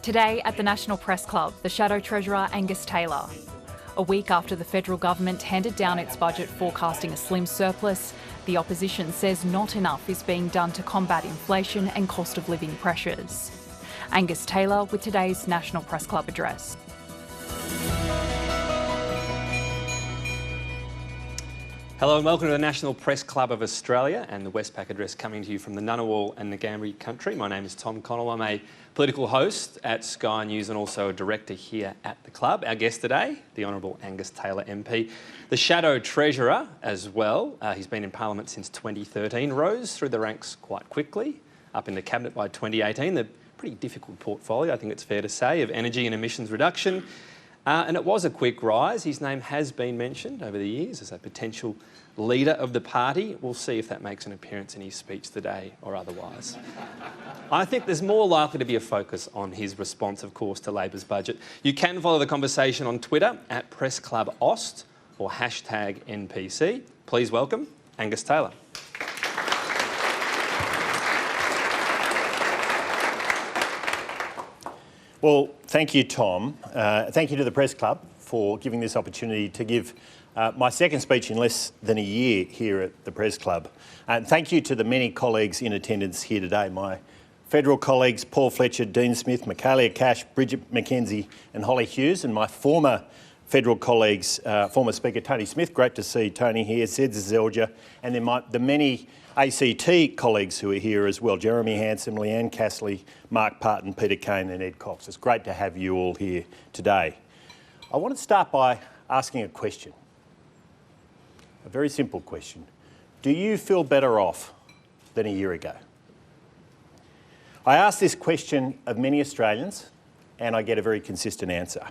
Today at the National Press Club, the Shadow Treasurer Angus Taylor. A week after the federal government handed down its budget forecasting a slim surplus, the opposition says not enough is being done to combat inflation and cost of living pressures. Angus Taylor with today's National Press Club address. Hello and welcome to the National Press Club of Australia and the Westpac address coming to you from the Ngunnawal and Ngambri country. My name is Tom Connell. I'm a political host at Sky News and also a director here at the club. Our guest today, the Honourable Angus Taylor MP, the Shadow Treasurer as well. He's been in Parliament since 2013, rose through the ranks quite quickly, up into Cabinet by 2018. The pretty difficult portfolio, I think it's fair to say, of energy and emissions reduction. And it was a quick rise. His name has been mentioned over the years as a potential leader of the party. We'll see if that makes an appearance in his speech today or otherwise. I think there's more likely to be a focus on his response, of course, to Labor's budget. You can follow the conversation on Twitter at PressClubAust or hashtag NPC. Please welcome Angus Taylor. Well, thank you, Tom. Thank you to the Press Club for giving this opportunity to give my second speech in less than a year here at the Press Club. And thank you to the many colleagues in attendance here today. My federal colleagues, Paul Fletcher, Dean Smith, Michaelia Cash, Bridget McKenzie and Holly Hughes, and my former federal colleagues, former Speaker Tony Smith, great to see Tony here, Zed Zelja, and then the many ACT colleagues who are here as well, Jeremy Hanson, Leanne Castley, Mark Parton, Peter Kane and Ed Cox. It's great to have you all here today. I want to start by asking a question, a very simple question. Do you feel better off than a year ago? I ask this question of many Australians and I get a very consistent answer.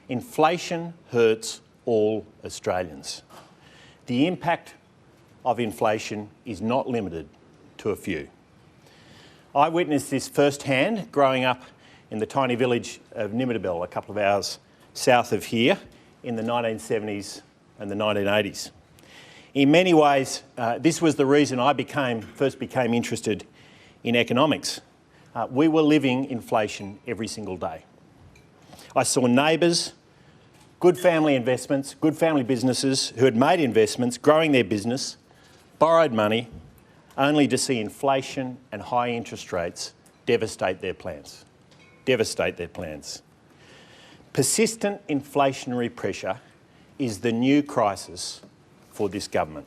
Inflation hurts all Australians. The impact of inflation is not limited to a few. I witnessed this firsthand growing up in the tiny village of Nimidabel, a couple of hours south of here, in the 1970s and the 1980s. In many ways, this was the reason I first became interested in economics. We were living inflation every single day. I saw neighbours, good family investments, good family businesses who had made investments, growing their business, borrowed money, only to see inflation and high interest rates devastate their plans. Persistent inflationary pressure is the new crisis for this government.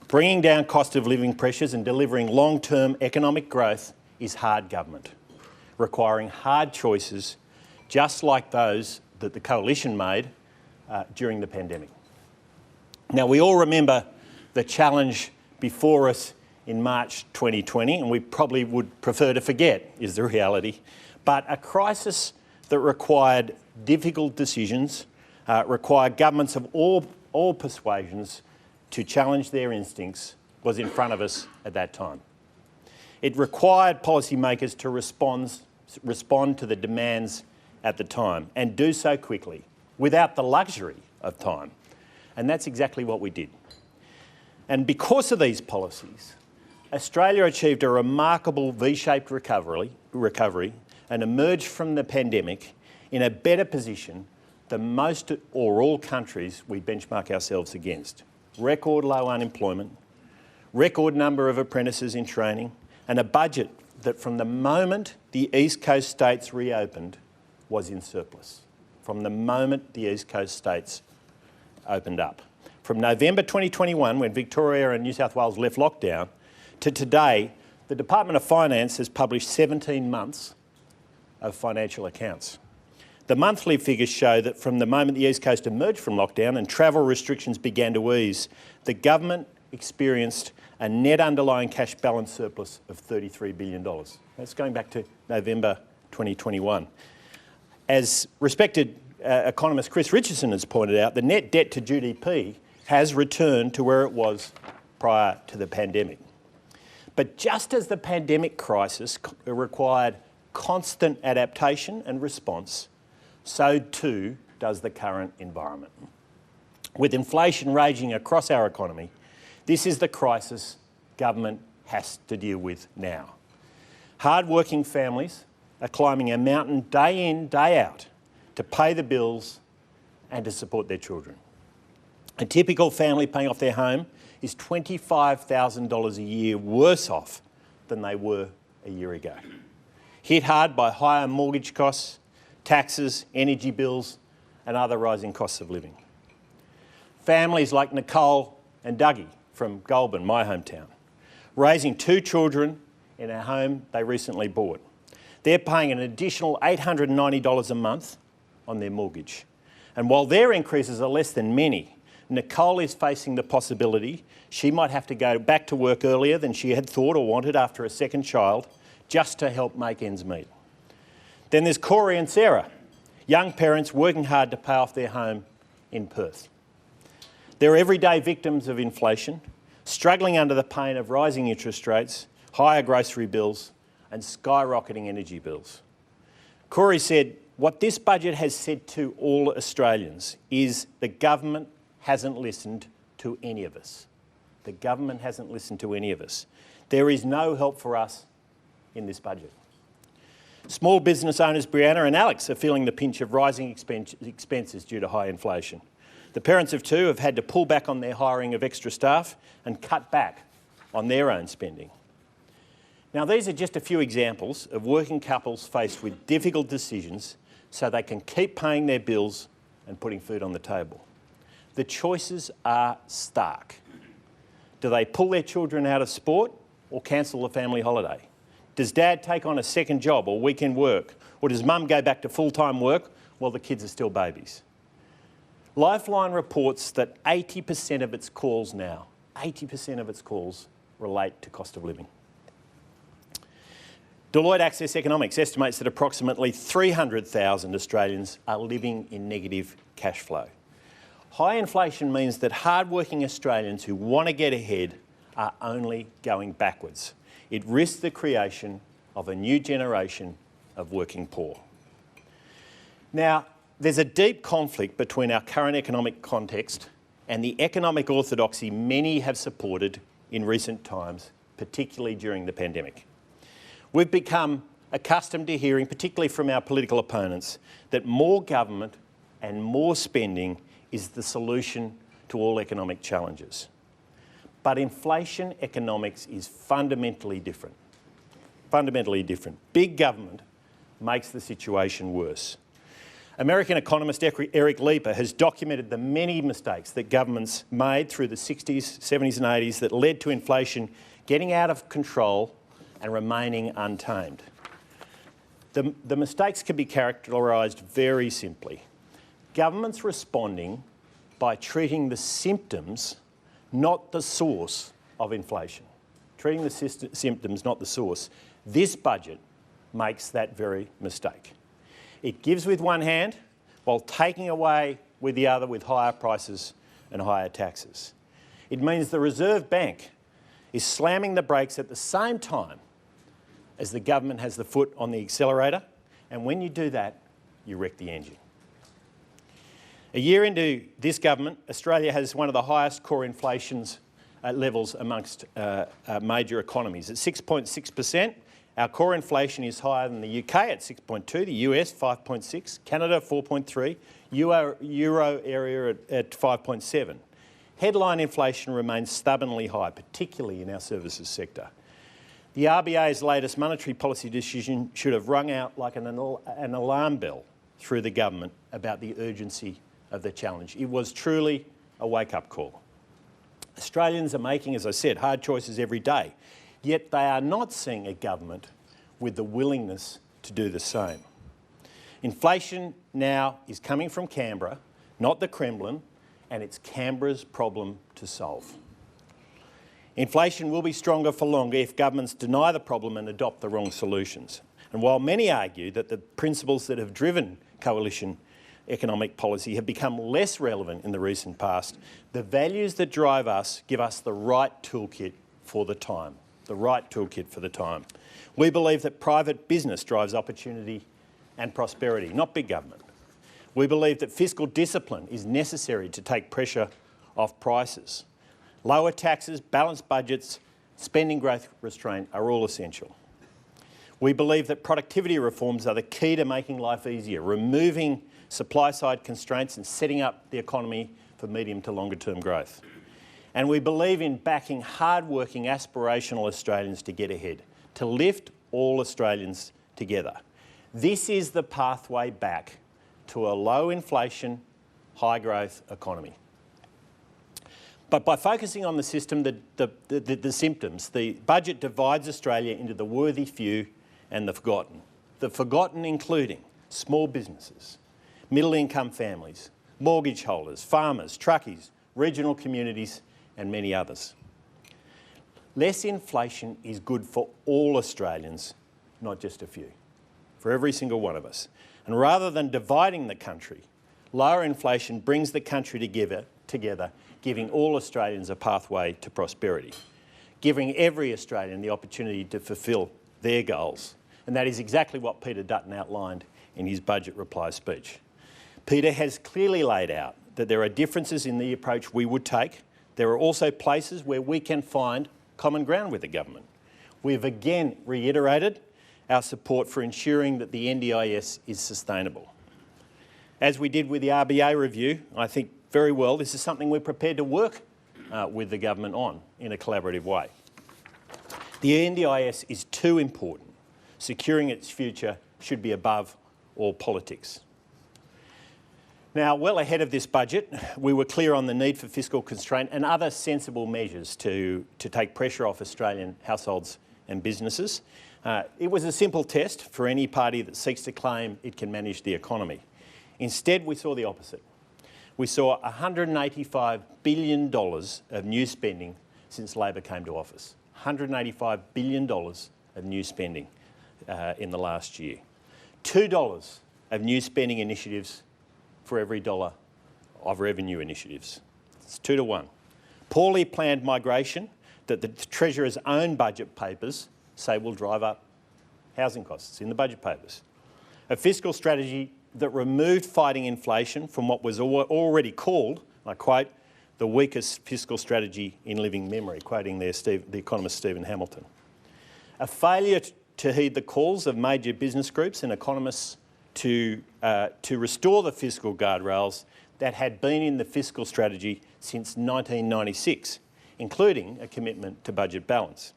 Bringing down cost of living pressures and delivering long-term economic growth is hard government, requiring hard choices just like those that the coalition made during the pandemic. Now, we all remember the challenge before us in March 2020, and we probably would prefer to forget, is the reality. But a crisis that required difficult decisions, required governments of all persuasions to challenge their instincts, was in front of us at that time. It required policymakers to respond to the demands at the time and do so quickly, without the luxury of time. And that's exactly what we did. And because of these policies, Australia achieved a remarkable V-shaped recovery and emerged from the pandemic in a better position than most or all countries we benchmark ourselves against. Record low unemployment, record number of apprentices in training, and a budget that from the moment the East Coast states reopened was in surplus. From the moment the East Coast states opened up. From November 2021, when Victoria and New South Wales left lockdown, to today, the Department of Finance has published 17 months of financial accounts. The monthly figures show that from the moment the East Coast emerged from lockdown and travel restrictions began to ease, the government experienced a net underlying cash balance surplus of $33 billion. That's going back to November 2021. As respected economist Chris Richardson has pointed out, the net debt to GDP has returned to where it was prior to the pandemic. But just as the pandemic crisis required constant adaptation and response, so too does the current environment. With inflation raging across our economy, this is the crisis government has to deal with now. Hard-working families are climbing a mountain day in, day out to pay the bills and to support their children. A typical family paying off their home is $25,000 a year worse off than they were a year ago. Hit hard by higher mortgage costs, taxes, energy bills and other rising costs of living. Families like Nicole and Dougie from Goulburn, my hometown, raising 2 children in a home they recently bought. They're paying an additional $890 a month on their mortgage. And while their increases are less than many, Nicole is facing the possibility she might have to go back to work earlier than she had thought or wanted after a second child just to help make ends meet. Then there's Corey and Sarah, young parents working hard to pay off their home in Perth. They're everyday victims of inflation, struggling under the pain of rising interest rates, higher grocery bills and skyrocketing energy bills. Corey said, "What this budget has said to all Australians is the government hasn't listened to any of us. The government hasn't listened to any of us. There is no help for us in this budget." Small business owners Brianna and Alex are feeling the pinch of rising expenses due to high inflation. The parents of 2 have had to pull back on their hiring of extra staff and cut back on their own spending. Now, these are just a few examples of working couples faced with difficult decisions so they can keep paying their bills and putting food on the table. The choices are stark. Do they pull their children out of sport or cancel the family holiday? Does dad take on a second job or weekend work? Or does mum go back to full-time work while the kids are still babies? Lifeline reports that 80% of its calls now, 80% of its calls relate to cost of living. Deloitte Access Economics estimates that approximately 300,000 Australians are living in negative cash flow. High inflation means that hard-working Australians who want to get ahead are only going backwards. It risks the creation of a new generation of working poor. Now, there's a deep conflict between our current economic context and the economic orthodoxy many have supported in recent times, particularly during the pandemic. We've become accustomed to hearing, particularly from our political opponents, that more government and more spending is the solution to all economic challenges. But inflation economics is fundamentally different. Fundamentally different. Big government makes the situation worse. American economist Eric Leeper has documented the many mistakes that governments made through the 60s, 70s and 80s that led to inflation getting out of control and remaining untamed. The mistakes can be characterised very simply. Governments responding by treating the symptoms, not the source of inflation. Treating the symptoms, not the source. This budget makes that very mistake. It gives with one hand while taking away with the other with higher prices and higher taxes. It means the Reserve Bank is slamming the brakes at the same time as the government has the foot on the accelerator, and when you do that, you wreck the engine. A year into this government, Australia has one of the highest core inflations levels amongst major economies. At 6.6%, our core inflation is higher than the UK at 6.2%, the US 5.6%, Canada 4.3%, Euro area at 5.7%. Headline inflation remains stubbornly high, particularly in our services sector. The RBA's latest monetary policy decision should have rung out like an alarm bell through the government about the urgency of the challenge. It was truly a wake-up call. Australians are making, as I said, hard choices every day, yet they are not seeing a government with the willingness to do the same. Inflation now is coming from Canberra, not the Kremlin, and it's Canberra's problem to solve. Inflation will be stronger for longer if governments deny the problem and adopt the wrong solutions. And while many argue that the principles that have driven coalition economic policy have become less relevant in the recent past, the values that drive us give us the right toolkit for the time. The right toolkit for the time. We believe that private business drives opportunity and prosperity, not big government. We believe that fiscal discipline is necessary to take pressure off prices. Lower taxes, balanced budgets, spending growth restraint are all essential. We believe that productivity reforms are the key to making life easier, removing supply-side constraints and setting up the economy for medium to longer-term growth. And we believe in backing hard-working, aspirational Australians to get ahead, to lift all Australians together. This is the pathway back to a low-inflation, high-growth economy. But by focusing on the system, the symptoms, the budget divides Australia into the worthy few and the forgotten. The forgotten including small businesses, middle-income families, mortgage holders, farmers, truckies, regional communities and many others. Less inflation is good for all Australians, not just a few, for every single one of us. And rather than dividing the country, lower inflation brings the country together, giving all Australians a pathway to prosperity, giving every Australian the opportunity to fulfil their goals. And that is exactly what Peter Dutton outlined in his budget reply speech. Peter has clearly laid out that there are differences in the approach we would take. There are also places where we can find common ground with the government. We've again reiterated our support for ensuring that the NDIS is sustainable. As we did with the RBA review, I think very well this is something we're prepared to work with the government on in a collaborative way. The NDIS is too important. Securing its future should be above all politics. Now, well ahead of this budget, we were clear on the need for fiscal constraint and other sensible measures to take pressure off Australian households and businesses. It was a simple test for any party that seeks to claim it can manage the economy. Instead, we saw the opposite. We saw $185 billion of new spending since Labor came to office. $185 billion of new spending in the last year. $2 of new spending initiatives for every dollar of revenue initiatives. It's 2 to 1. Poorly planned migration that the Treasurer's own budget papers say will drive up housing costs in the budget papers. A fiscal strategy that removed fighting inflation from what was already called, I quote, the weakest fiscal strategy in living memory, quoting there the economist Stephen Hamilton. A failure to heed the calls of major business groups and economists to restore the fiscal guardrails that had been in the fiscal strategy since 1996, including a commitment to budget balance.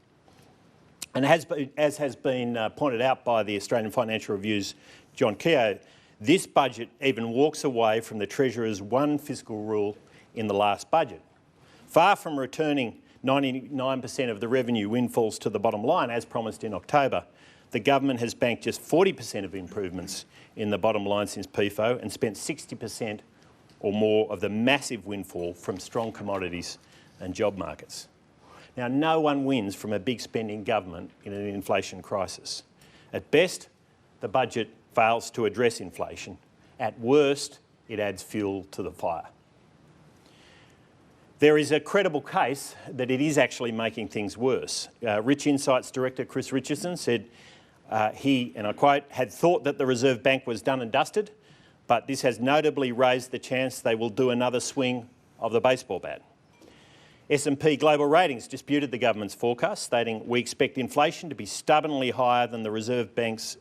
And as has been pointed out by the Australian Financial Review's John Keogh, this budget even walks away from the Treasurer's one fiscal rule in the last budget. Far from returning 99% of the revenue windfalls to the bottom line, as promised in October, the government has banked just 40% of improvements in the bottom line since PFO and spent 60% or more of the massive windfall from strong commodities and job markets. Now, no one wins from a big spending government in an inflation crisis. At best, the budget fails to address inflation. At worst, it adds fuel to the fire. There is a credible case that it is actually making things worse. Rich Insights Director Chris Richardson said he, and I quote, had thought that the Reserve Bank was done and dusted, but this has notably raised the chance they will do another swing of the baseball bat. S&P Global Ratings disputed the government's forecast, stating we expect inflation to be stubbornly higher than the Reserve Bank's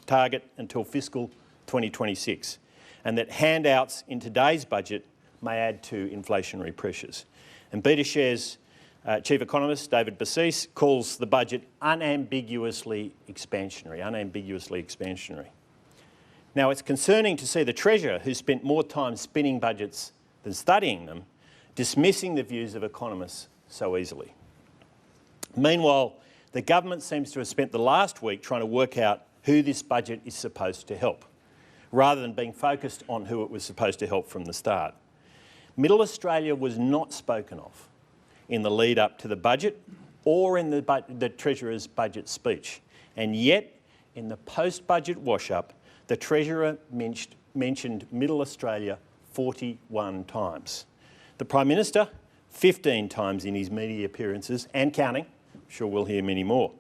target until fiscal 2026, and that handouts in today's budget may add to inflationary pressures. And BetaShares Chief Economist David Bassis calls the budget unambiguously expansionary. Now, it's concerning to see the Treasurer, who spent more time spinning budgets than studying them, dismissing the views of economists so easily. Meanwhile, the government seems to have spent the last week trying to work out who this budget is supposed to help, rather than being focused on who it was supposed to help from the start. Middle Australia was not spoken of in the lead up to the budget or in the Treasurer's budget speech. And yet, in the post-budget wash-up, the Treasurer mentioned Middle Australia 41 times. The Prime Minister, 15 times in his media appearances and counting. I'm sure we'll hear many more.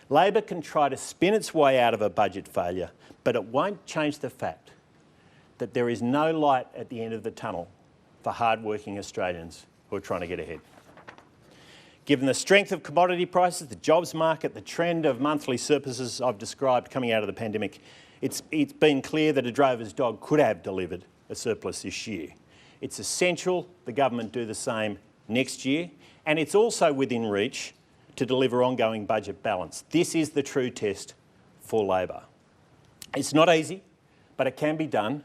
Labor can try to spin its way out of a budget failure, but it won't change the fact that there is no light at the end of the tunnel for hard-working Australians who are trying to get ahead. Given the strength of commodity prices, the jobs market, the trend of monthly surpluses I've described coming out of the pandemic, it's been clear that a drover's dog could have delivered a surplus this year. It's essential the government do the same next year, and it's also within reach to deliver ongoing budget balance. This is the true test for Labor. It's not easy, but it can be done,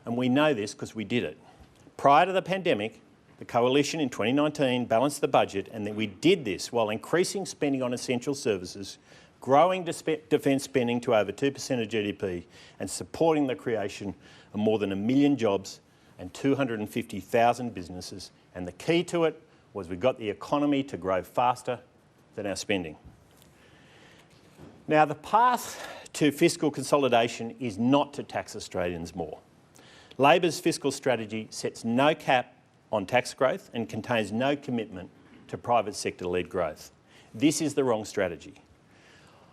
and we know this because we did it. Prior to the pandemic, the Coalition in 2019 balanced the budget, and then we did this while increasing spending on essential services, growing defence spending to over 2% of GDP, and supporting the creation of more than 1 million jobs and 250,000 businesses. And the key to it was we got the economy to grow faster than our spending. Now, the path to fiscal consolidation is not to tax Australians more. Labor's fiscal strategy sets no cap on tax growth and contains no commitment to private sector-led growth. This is the wrong strategy.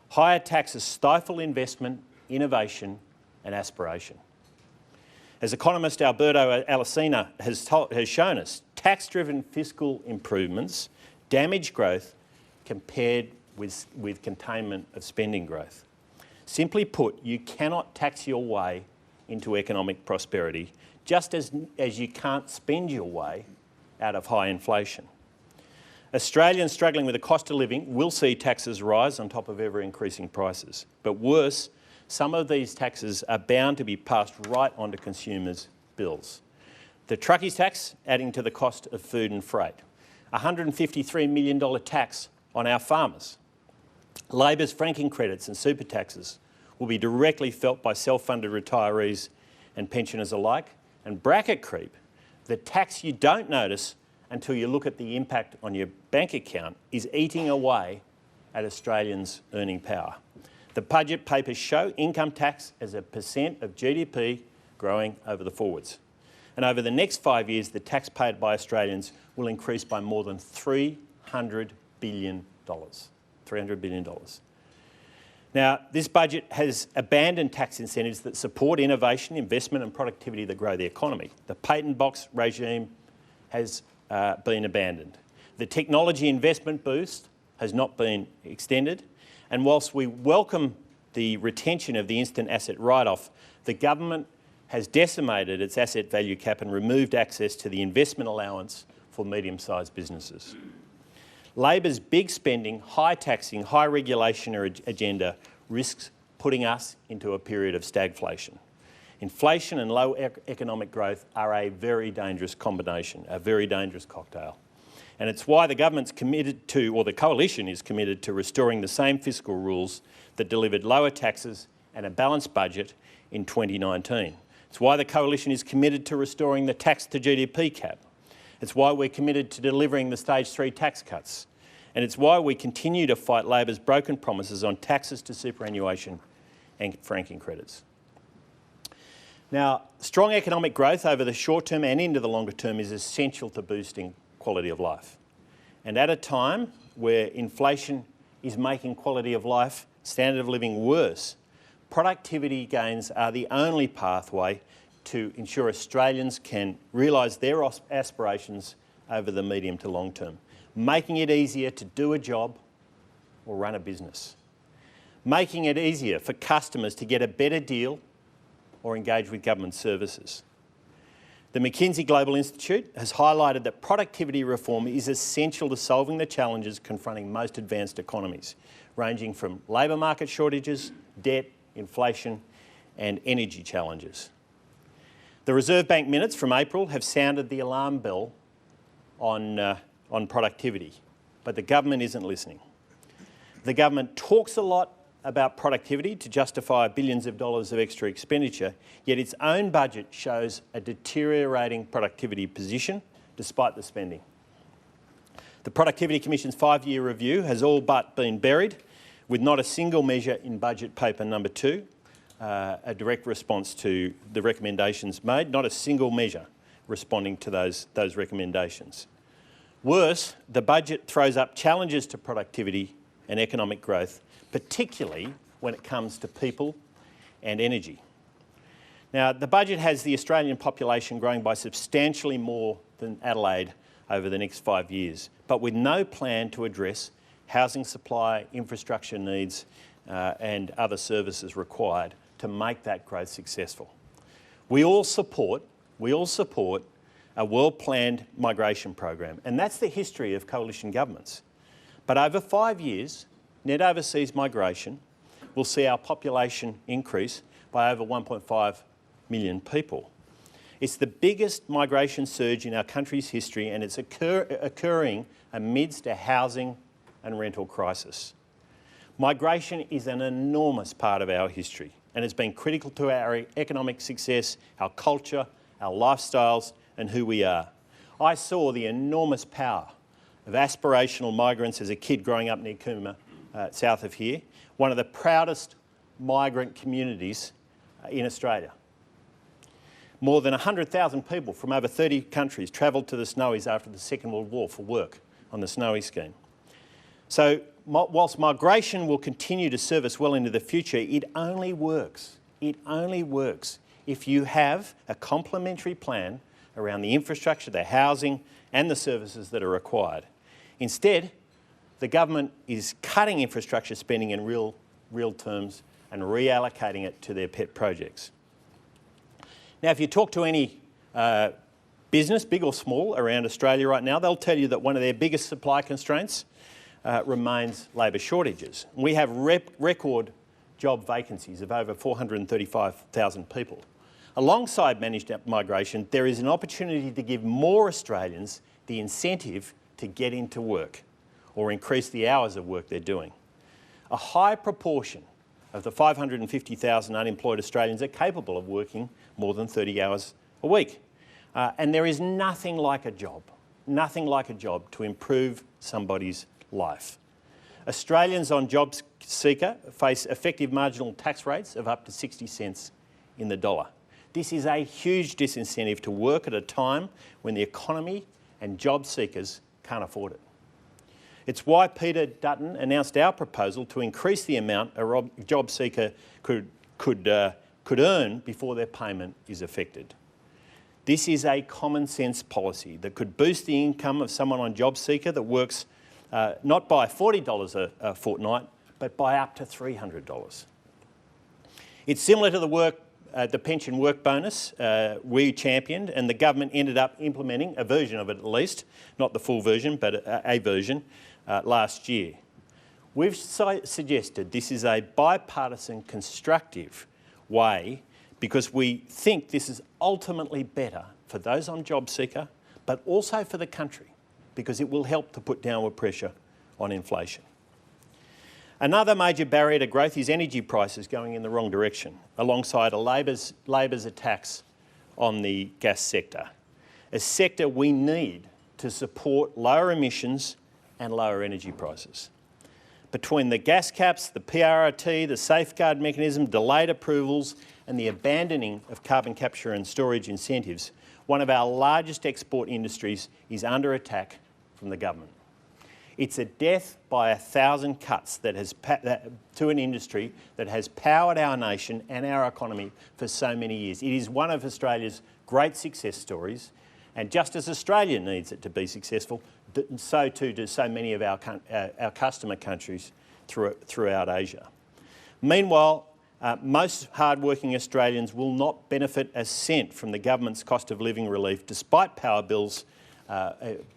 Higher taxes stifle investment, innovation and aspiration. As economist Alberto Alesina has shown us, tax-driven fiscal improvements damage growth compared with containment of spending growth. Simply put, you cannot tax your way into economic prosperity, just as you can't spend your way out of high inflation. Australians struggling with the cost of living will see taxes rise on top of ever-increasing prices. But worse, some of these taxes are bound to be passed right onto consumers' bills. The truckies tax adding to the cost of food and freight. $153 million tax on our farmers. Labor's franking credits and super taxes will be directly felt by self-funded retirees and pensioners alike. And bracket creep, the tax you don't notice until you look at the impact on your bank account, is eating away at Australians' earning power. The budget papers show income tax as a percent of GDP growing over the forwards. And over the next 5 years, the tax paid by Australians will increase by more than $300 billion. $300 billion. Now, this budget has abandoned tax incentives that support innovation, investment and productivity that grow the economy. The patent box regime has been abandoned. The technology investment boost has not been extended. And whilst we welcome the retention of the instant asset write-off, the government has decimated its asset value cap and removed access to the investment allowance for medium-sized businesses. Labor's big spending, high taxing, high regulation agenda risks putting us into a period of stagflation. Inflation and low economic growth are a very dangerous combination, a very dangerous cocktail. And it's why the government's committed to, or the coalition is committed to, restoring the same fiscal rules that delivered lower taxes and a balanced budget in 2019. It's why the coalition is committed to restoring the tax to GDP cap. It's why we're committed to delivering the stage 3 tax cuts. And it's why we continue to fight Labor's broken promises on taxes to superannuation and franking credits. Now, strong economic growth over the short term and into the longer term is essential to boosting quality of life. And at a time where inflation is making quality of life, standard of living worse, productivity gains are the only pathway to ensure Australians can realise their aspirations over the medium to long term, making it easier to do a job or run a business, making it easier for customers to get a better deal or engage with government services. The McKinsey Global Institute has highlighted that productivity reform is essential to solving the challenges confronting most advanced economies, ranging from labour market shortages, debt, inflation and energy challenges. The Reserve Bank minutes from April have sounded the alarm bell on productivity, but the government isn't listening. The government talks a lot about productivity to justify billions of dollars of extra expenditure, yet its own budget shows a deteriorating productivity position despite the spending. The Productivity Commission's 5-year review has all but been buried, with not a single measure in budget paper number 2, a direct response to the recommendations made, not a single measure responding to those recommendations. Worse, the budget throws up challenges to productivity and economic growth, particularly when it comes to people and energy. Now, the budget has the Australian population growing by substantially more than Adelaide over the next 5 years, but with no plan to address housing supply, infrastructure needs and other services required to make that growth successful. We all support a well-planned migration program, and that's the history of coalition governments. But over 5 years, net overseas migration will see our population increase by over 1.5 million people. It's the biggest migration surge in our country's history, and it's occurring amidst a housing and rental crisis. Migration is an enormous part of our history and has been critical to our economic success, our culture, our lifestyles and who we are. I saw the enormous power of aspirational migrants as a kid growing up near Cooma, south of here, one of the proudest migrant communities in Australia. More than 100,000 people from over 30 countries travelled to the Snowies after the Second World War for work on the Snowy scheme. So whilst migration will continue to serve us well into the future, it only works if you have a complementary plan around the infrastructure, the housing and the services that are required. Instead, the government is cutting infrastructure spending in real terms and reallocating it to their pet projects. Now, if you talk to any business, big or small, around Australia right now, they'll tell you that one of their biggest supply constraints remains labour shortages. We have record job vacancies of over 435,000 people. Alongside managed migration, there is an opportunity to give more Australians the incentive to get into work or increase the hours of work they're doing. A high proportion of the 550,000 unemployed Australians are capable of working more than 30 hours a week. And there is nothing like a job to improve somebody's life. Australians on JobSeeker face effective marginal tax rates of up to 60 cents in the dollar. This is a huge disincentive to work at a time when the economy and job seekers can't afford it. It's why Peter Dutton announced our proposal to increase the amount a job seeker could earn before their payment is affected. This is a common sense policy that could boost the income of someone on JobSeeker that works not by $40 a fortnight, but by up to $300. It's similar to the pension work bonus we championed, and the government ended up implementing a version of it at least, not the full version, but a version last year. We've suggested this is a bipartisan, constructive way because we think this is ultimately better for those on JobSeeker, but also for the country, because it will help to put downward pressure on inflation. Another major barrier to growth is energy prices going in the wrong direction, alongside Labor's attacks on the gas sector, a sector we need to support lower emissions and lower energy prices. Between the gas caps, the PRRT, the safeguard mechanism, delayed approvals and the abandoning of carbon capture and storage incentives, one of our largest export industries is under attack from the government. It's a death by 1,000 cuts to an industry that has powered our nation and our economy for so many years. It is one of Australia's great success stories, and just as Australia needs it to be successful, so too do so many of our customer countries throughout Asia. Meanwhile, most hard-working Australians will not benefit a cent from the government's cost of living relief, despite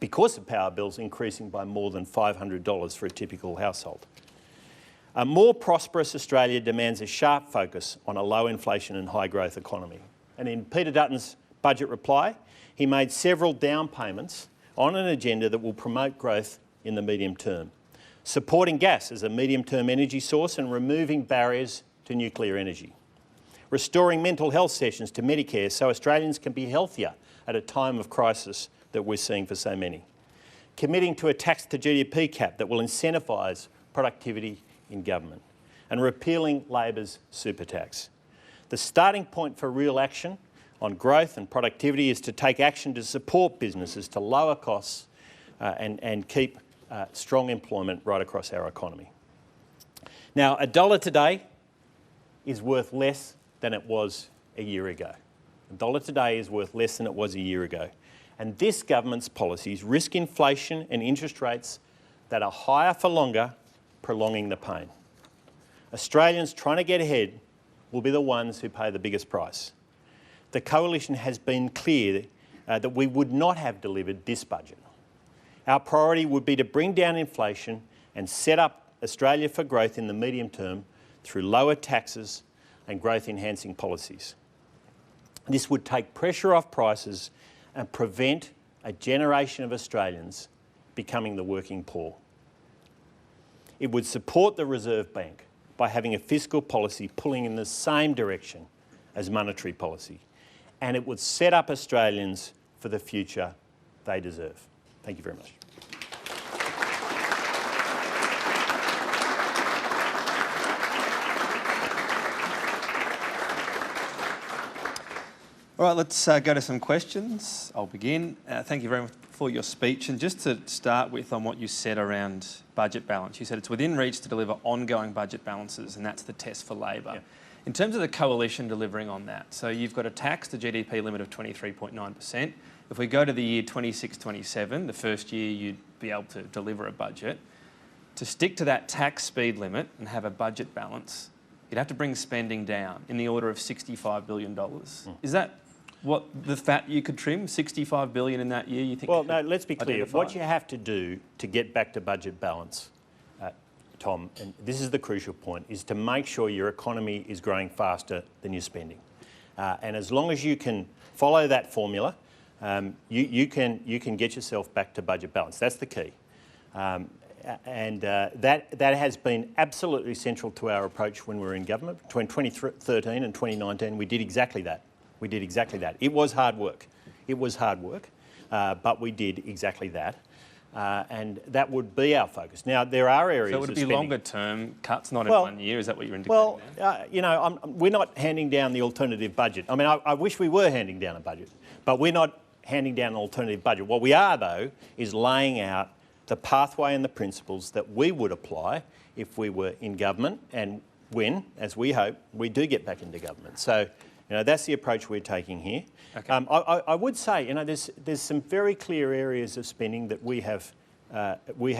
because of power bills increasing by more than $500 for a typical household. A more prosperous Australia demands a sharp focus on a low inflation and high growth economy. And in Peter Dutton's budget reply, he made several down payments on an agenda that will promote growth in the medium term, supporting gas as a medium-term energy source and removing barriers to nuclear energy, restoring mental health sessions to Medicare so Australians can be healthier at a time of crisis that we're seeing for so many, committing to a tax to GDP cap that will incentivise productivity in government, and repealing Labor's super tax. The starting point for real action on growth and productivity is to take action to support businesses to lower costs and keep strong employment right across our economy. Now, $1 today is worth less than it was a year ago. $1 today is worth less than it was a year ago. And this government's policies risk inflation and interest rates that are higher for longer, prolonging the pain. Australians trying to get ahead will be the ones who pay the biggest price. The Coalition has been clear that we would not have delivered this budget. Our priority would be to bring down inflation and set up Australia for growth in the medium term through lower taxes and growth-enhancing policies. This would take pressure off prices and prevent a generation of Australians becoming the working poor. It would support the Reserve Bank by having a fiscal policy pulling in the same direction as monetary policy, and it would set up Australians for the future they deserve. Thank you very much. All right, let's go to some questions. I'll begin. Thank you very much for your speech. And just to start with on what you said around budget balance, you said it's within reach to deliver ongoing budget balances, and that's the test for Labor. Yeah. In terms of the Coalition delivering on that, so you've got a tax to GDP limit of 23.9%. If we go to the year 26-27, the first year you'd be able to deliver a budget, to stick to that tax speed limit and have a budget balance, you'd have to bring spending down in the order of $65 billion. Is that what the fat you could trim, $65 billion in that year, you think? Well, no, let's be clear. What you have to do to get back to budget balance, Tom, and this is the crucial point, is to make sure your economy is growing faster than your spending. And as long as you can follow that formula, you can get yourself back to budget balance. That's the key. That has been absolutely central to our approach when we were in government. Between 2013 and 2019, we did exactly that. It was hard work. But we did exactly that. And that would be our focus. Now, there are areas of spending. So would it be longer term cuts, not in 1 year? Is that what you're indicating now? We're not handing down the alternative budget. I mean, I wish we were handing down a budget, but we're not handing down an alternative budget. What we are, though, is laying out the pathway and the principles that we would apply if we were in government and when, as we hope, we do get back into government. So, that's the approach we're taking here. Okay. I would say, there's some very clear areas of spending that we have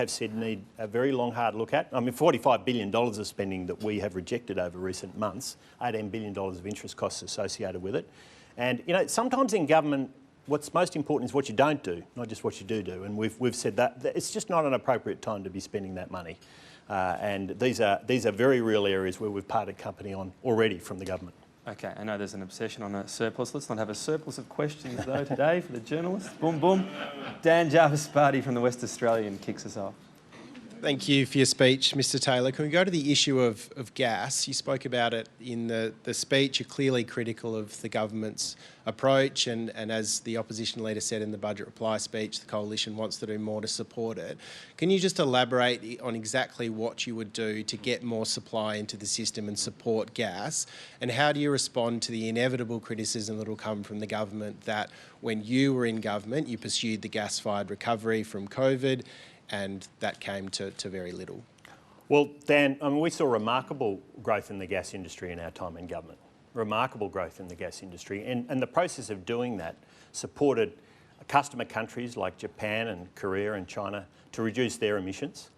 said need a very long, hard look at. I mean, $45 billion of spending that we have rejected over recent months, $18 billion of interest costs associated with it. And, sometimes in government, what's most important is what you don't do, not just what you do. And we've said that it's just not an appropriate time to be spending that money. And these are very real areas where we've parted company on already from the government. Okay, I know there's an obsession on a surplus. Let's not have a surplus of questions, though, today for the journalists. Boom, boom. Dan Jarvis-Sparty from the West Australian kicks us off. Thank you for your speech, Mr Taylor. Can we go to the issue of gas? You spoke about it in the speech. You're clearly critical of the government's approach, and as the opposition leader said in the budget reply speech, the Coalition wants to do more to support it. Can you just elaborate on exactly what you would do to get more supply into the system and support gas? And how do you respond to the inevitable criticism that will come from the government that when you were in government, you pursued the gas-fired recovery from COVID, and that came to very little? Well, Dan, we saw remarkable growth in the gas industry in our time in government. Remarkable growth in the gas industry. And the process of doing that supported customer countries like Japan and Korea and China to reduce their emissions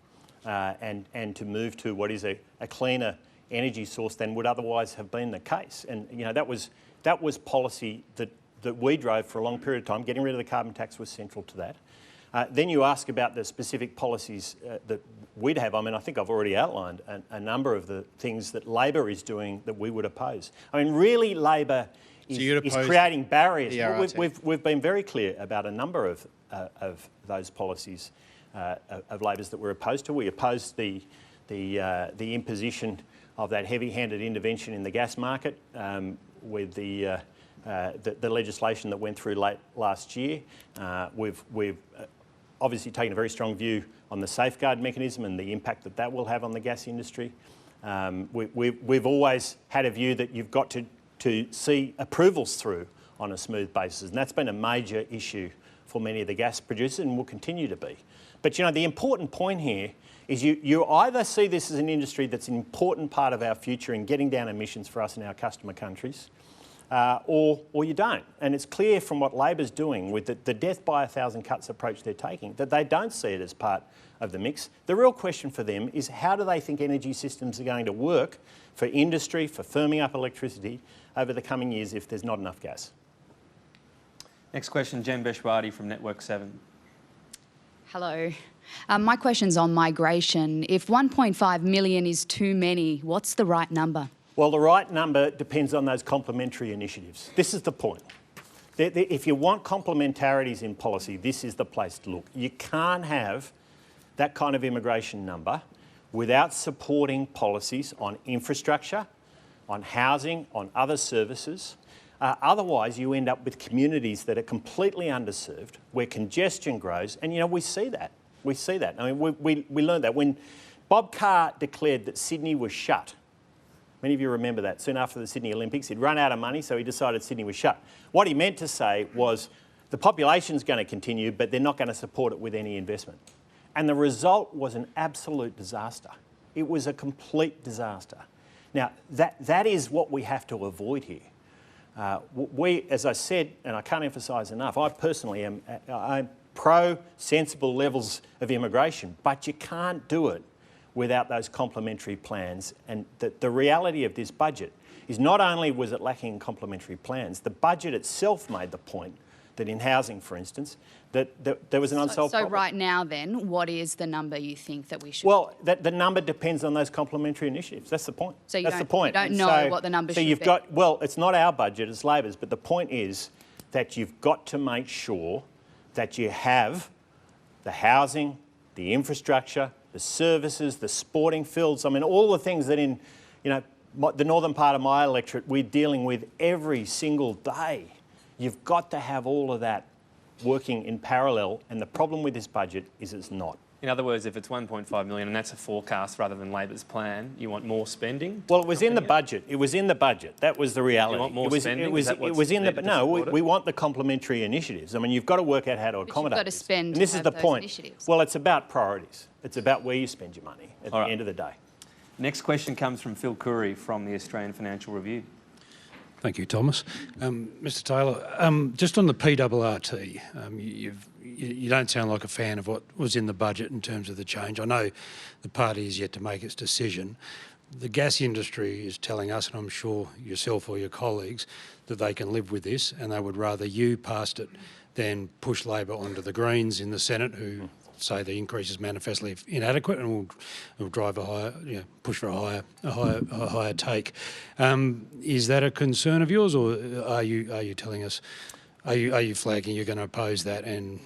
and to move to what is a cleaner energy source than would otherwise have been the case. And, that was policy that we drove for a long period of time. Getting rid of the carbon tax was central to that. Then you ask about the specific policies that we'd have. I mean, I think I've already outlined a number of the things that Labor is doing that we would oppose. I mean, really, Labor is creating barriers. We've been very clear about a number of those policies of Labor's that we're opposed to. We opposed the imposition of that heavy-handed intervention in the gas market with the legislation that went through late last year. We've obviously taken a very strong view on the safeguard mechanism and the impact that will have on the gas industry. We've always had a view that you've got to see approvals through on a smooth basis, and that's been a major issue for many of the gas producers and will continue to be. But the important point here is you either see this as an industry that's an important part of our future in getting down emissions for us and our customer countries, or you don't. And it's clear from what Labor's doing with the death by 1,000 cuts approach they're taking that they don't see it as part of the mix. The real question for them is how do they think energy systems are going to work for industry, for firming up electricity over the coming years if there's not enough gas? Next question, Jen Beshwadi from Network 7. Hello. My question's on migration. If 1.5 million is too many, what's the right number? Well, the right number depends on those complementary initiatives. This is the point. If you want complementarities in policy, this is the place to look. You can't have that kind of immigration number without supporting policies on infrastructure, on housing, on other services. Otherwise, you end up with communities that are completely underserved, where congestion grows, and we see that. We see that. I mean, we learned that when Bob Carr declared that Sydney was shut. Many of you remember that. Soon after the Sydney Olympics, he'd run out of money, so he decided Sydney was shut. What he meant to say was the population's going to continue, but they're not going to support it with any investment. And the result was an absolute disaster. It was a complete disaster. Now, that is what we have to avoid here. We, as I said, and I can't emphasise enough, I personally am I'm pro sensible levels of immigration, but you can't do it without those complementary plans. And the reality of this budget is not only was it lacking in complementary plans, the budget itself made the point that in housing, for instance, that there was an unsolved problem. So right now then, what is the number you think that we should... Well, the number depends on those complementary initiatives. That's the point. So That's the point. You don't know what the number should be? So you've got... Well, it's not our budget, it's Labor's, but the point is that you've got to make sure that you have the housing, the infrastructure, the services, the sporting fields. I mean, all the things that in, the northern part of my electorate we're dealing with every single day. You've got to have all of that working in parallel, and the problem with this budget is it's not. In other words, if it's 1.5 million and that's a forecast rather than Labor's plan, you want more spending? Well, it was in the budget. It was in the budget. That was the reality. You want more spending? It was in the... No, we want the complementary initiatives. I mean, you've got to work out how to accommodate But you've got to spend and this to is the have those point. initiatives. Well, it's about priorities. It's about where you spend your money at the end of the day. Next question comes from Phil Curry from the Australian Financial Review. Thank you, Thomas. Mr Taylor, just on the PRRT, you don't sound like a fan of what was in the budget in terms of the change. I know the party is yet to make its decision. The gas industry is telling us, and I'm sure yourself or your colleagues, that they can live with this and they would rather you passed it than push Labor onto the Greens in the Senate, who say the increase is manifestly inadequate and will drive a higher, push for a higher take. Is that a concern of yours, or are you telling us, are you flagging you're going to oppose that and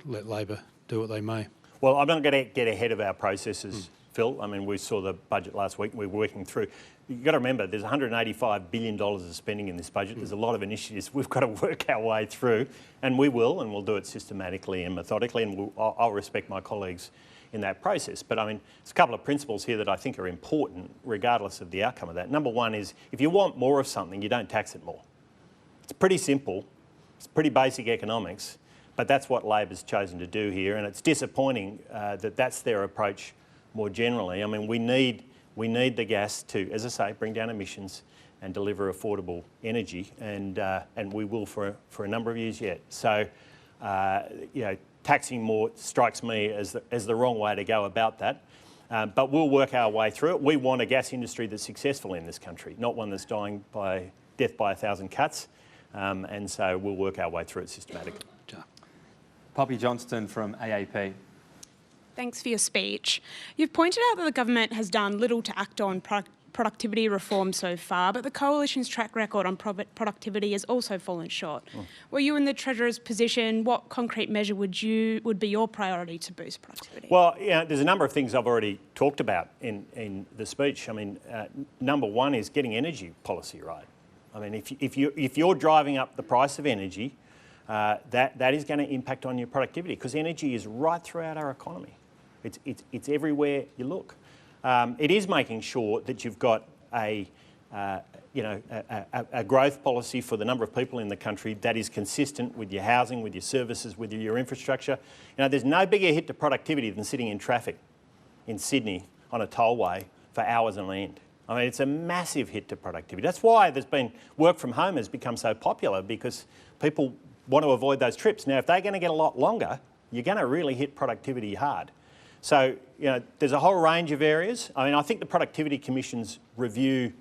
let Labor do what they may? Well, I'm not going to get ahead of our processes, Phil. I mean, we saw the budget last week and we're working through. You've got to remember, there's $185 billion of spending in this budget. There's a lot of initiatives we've got to work our way through, and we will, and we'll do it systematically and methodically, and I'll respect my colleagues in that process. But I mean, there's a couple of principles here that I think are important, regardless of the outcome of that. Number one is, if you want more of something, you don't tax it more. It's pretty simple. It's pretty basic economics, but that's what Labor's chosen to do here, and it's disappointing that that's their approach more generally. I mean, we need the gas to, as I say, bring down emissions and deliver affordable energy, and we will for a number of years yet. So, taxing more strikes me as the wrong way to go about that. But we'll work our way through it. We want a gas industry that's successful in this country, not one that's dying by death by 1,000 cuts. And so we'll work our way through it systematically. Poppy Johnston from AAP. Thanks for your speech. You've pointed out that the government has done little to act on productivity reform so far, but the Coalition's track record on productivity has also fallen short. Were you in the Treasurer's position, what concrete measure would be your priority to boost productivity? Well, there's a number of things I've already talked about in the speech. I mean, number one is getting energy policy right. I mean, if you're driving up the price of energy, that is going to impact on your productivity, because energy is right throughout our economy. It's everywhere you look. It is making sure that you've got a growth policy for the number of people in the country that is consistent with your housing, with your services, with your infrastructure. There's no bigger hit to productivity than sitting in traffic in Sydney on a tollway for hours on end. I mean, it's a massive hit to productivity. That's why there's been work from home has become so popular, because people want to avoid those trips. Now, if they're going to get a lot longer, you're going to really hit productivity hard. So, you know, there's a whole range of areas. I mean, I think the Productivity Commission's review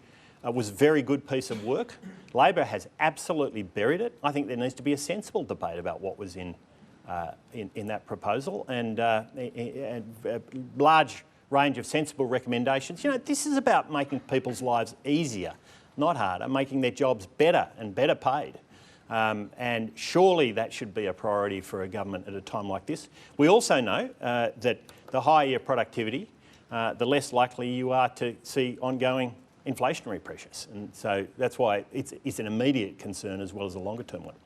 was a very good piece of work. Labor has absolutely buried it. I think there needs to be a sensible debate about what was in that proposal, and a large range of sensible recommendations. You know, this is about making people's lives easier, not harder, making their jobs better and better paid. And surely that should be a priority for a government at a time like this. We also know that the higher your productivity, the less likely you are to see ongoing inflationary pressures. And so that's why it's an immediate concern as well as a longer term one.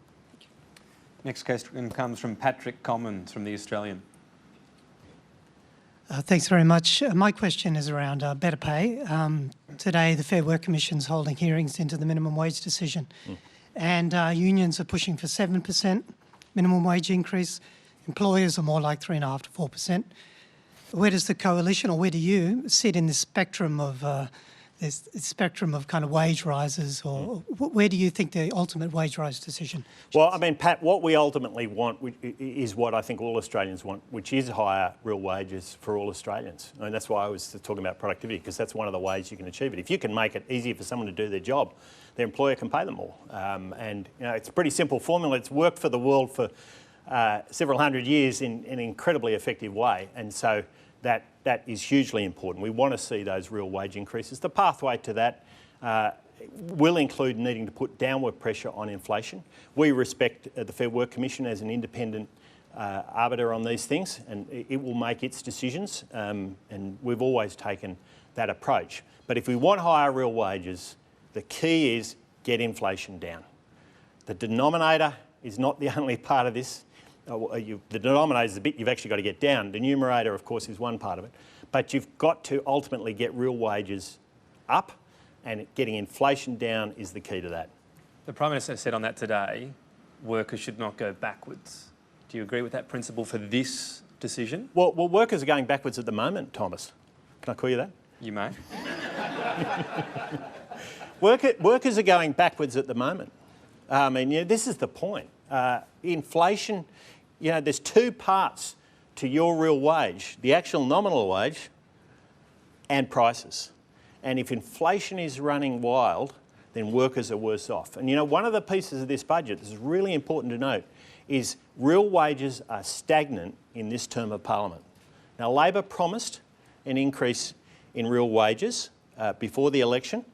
Next question comes from Patrick Commons from The Australian. Thanks very much. My question is around better pay. Today, the Fair Work Commission's holding hearings into the minimum wage decision. And unions are pushing for 7% minimum wage increase. Employers are more like 3.5% to 4%. Where does the coalition, or where do you sit in this spectrum of kind of wage rises, or where do you think the ultimate wage rise decision? Well, I mean, Pat, what we ultimately want is what I think all Australians want, which is higher real wages for all Australians. I mean, that's why I was talking about productivity, because that's one of the ways you can achieve it. If you can make it easier for someone to do their job, their employer can pay them more. And you know, it's a pretty simple formula. It's worked for the world for several hundred years in an incredibly effective way. And so that is hugely important. We want to see those real wage increases. The pathway to that will include needing to put downward pressure on inflation. We respect the Fair Work Commission as an independent arbiter on these things, and it will make its decisions, and we've always taken that approach. But if we want higher real wages, the key is get inflation down. The denominator is not the only part of this. The denominator is the bit you've actually got to get down. The numerator, of course, is one part of it. But you've got to ultimately get real wages up, and getting inflation down is the key to that. The Prime Minister said on that today, workers should not go backwards. Do you agree with that principle for this decision? Well, workers are going backwards at the moment, Thomas. Can I call you that? You may. Workers are going backwards at the moment. I mean, you know, this is the point. Inflation, you know, there's two parts to your real wage, the actual nominal wage and prices. And if inflation is running wild, then workers are worse off. And, you know, one of the pieces of this budget that's really important to note is real wages are stagnant in this term of Parliament. Now, Labor promised an increase in real wages before the election.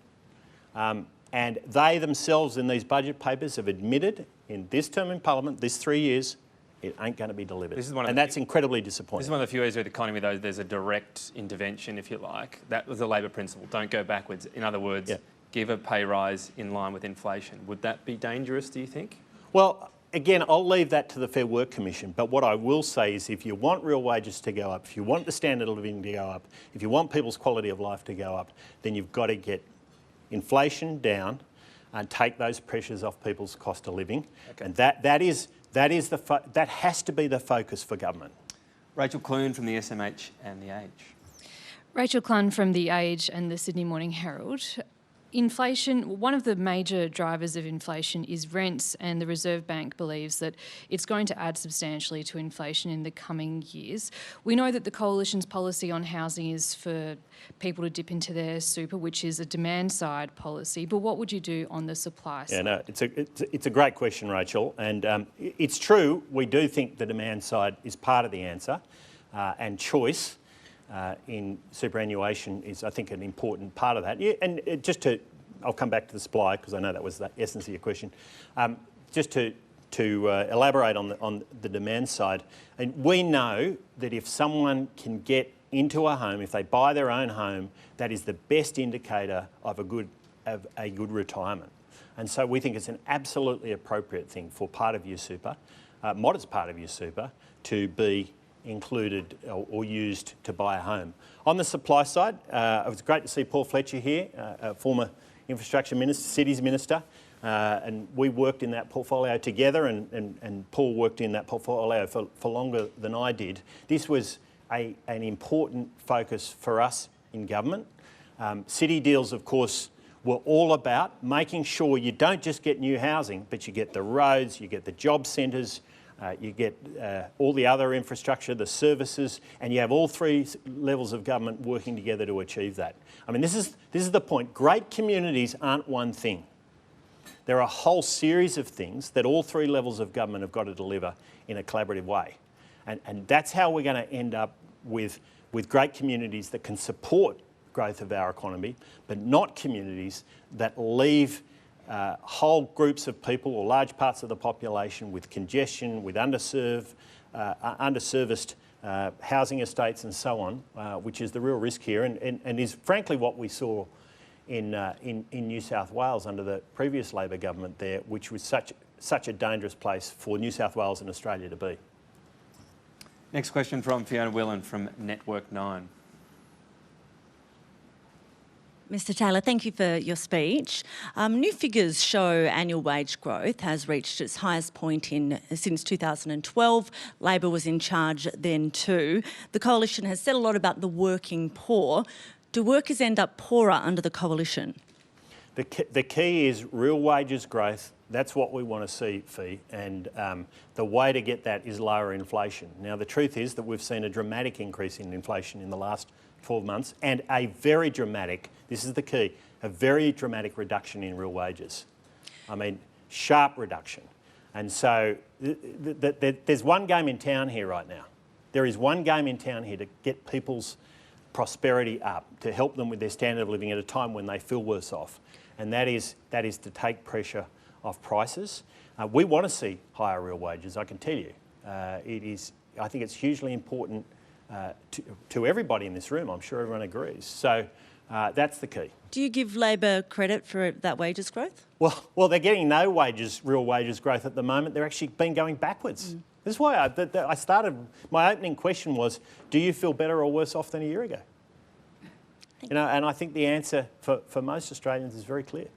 And they themselves in these budget papers have admitted in this term in Parliament, this 3 years, it ain't going to be delivered. And that's incredibly disappointing. This is one of the few areas where the economy, though, there's a direct intervention, if you like. That was the Labor principle. Don't go backwards. In other words, give a pay rise in line with inflation. Would that be dangerous, do you think? Well, again, I'll leave that to the Fair Work Commission. But what I will say is if you want real wages to go up, if you want the standard of living to go up, if you want people's quality of life to go up, then you've got to get inflation down and take those pressures off people's cost of living. Okay. And that has to be the focus for government. Rachel Clune from the SMH and The Age. Rachel Clune from The Age and the Sydney Morning Herald. Inflation, one of the major drivers of inflation is rents, and the Reserve Bank believes that it's going to add substantially to inflation in the coming years. We know that the Coalition's policy on housing is for people to dip into their super, which is a demand-side policy, but what would you do on the supply side? Yeah, no, it's a great question, Rachel, and it's true, we do think the demand side is part of the answer, and choice in superannuation is, I think, an important part of that. Yeah, and I'll come back to the supply because I know that was the essence of your question. Just to elaborate on the demand side, and we know that if someone can get into a home, if they buy their own home, that is the best indicator of a good retirement. And so we think it's an absolutely appropriate thing for part of your super, modest part of your super, to be included or used to buy a home. On the supply side, it was great to see Paul Fletcher here, a former infrastructure minister, cities minister, and we worked in that portfolio together, and Paul worked in that portfolio for longer than I did. This was an important focus for us in government, City deals, of course, were all about making sure you don't just get new housing, but you get the roads, you get the job centres, you get all the other infrastructure, the services, and you have all three levels of government working together to achieve that. I mean, this is the point. Great communities aren't one thing. There are a whole series of things that all three levels of government have got to deliver in a collaborative way. And that's how we're going to end up with great communities that can support growth of our economy, but not communities that leave whole groups of people or large parts of the population with congestion, with underserviced housing estates and so on, which is the real risk here and is frankly what we saw in New South Wales under the previous Labor government there, which was such a dangerous place for New South Wales and Australia to be. Next question from Fiona Whelan from Network 9. Mr Taylor, thank you for your speech. New figures show annual wage growth has reached its highest point since 2012. Labor was in charge then too. The Coalition has said a lot about the working poor. Do workers end up poorer under the Coalition? The key is real wages growth. That's what we want to see, Fee, and the way to get that is lower inflation. Now, the truth is that we've seen a dramatic increase in inflation in the last 12 months and a very dramatic, this is the key, a very dramatic reduction in real wages. I mean, sharp reduction. And so there's one game in town here right now. There is one game in town here to get people's prosperity up, to help them with their standard of living at a time when they feel worse off. And that is to take pressure off prices. We want to see higher real wages, I can tell you. I think it's hugely important to everybody in this room. I'm sure everyone agrees. So that's the key. Do you give Labor credit for that wages growth? Well, they're getting no real wages growth at the moment. They're actually been going backwards. This is why I started, my opening question was, do you feel better or worse off than a year ago? And I think the answer for most Australians is very clear.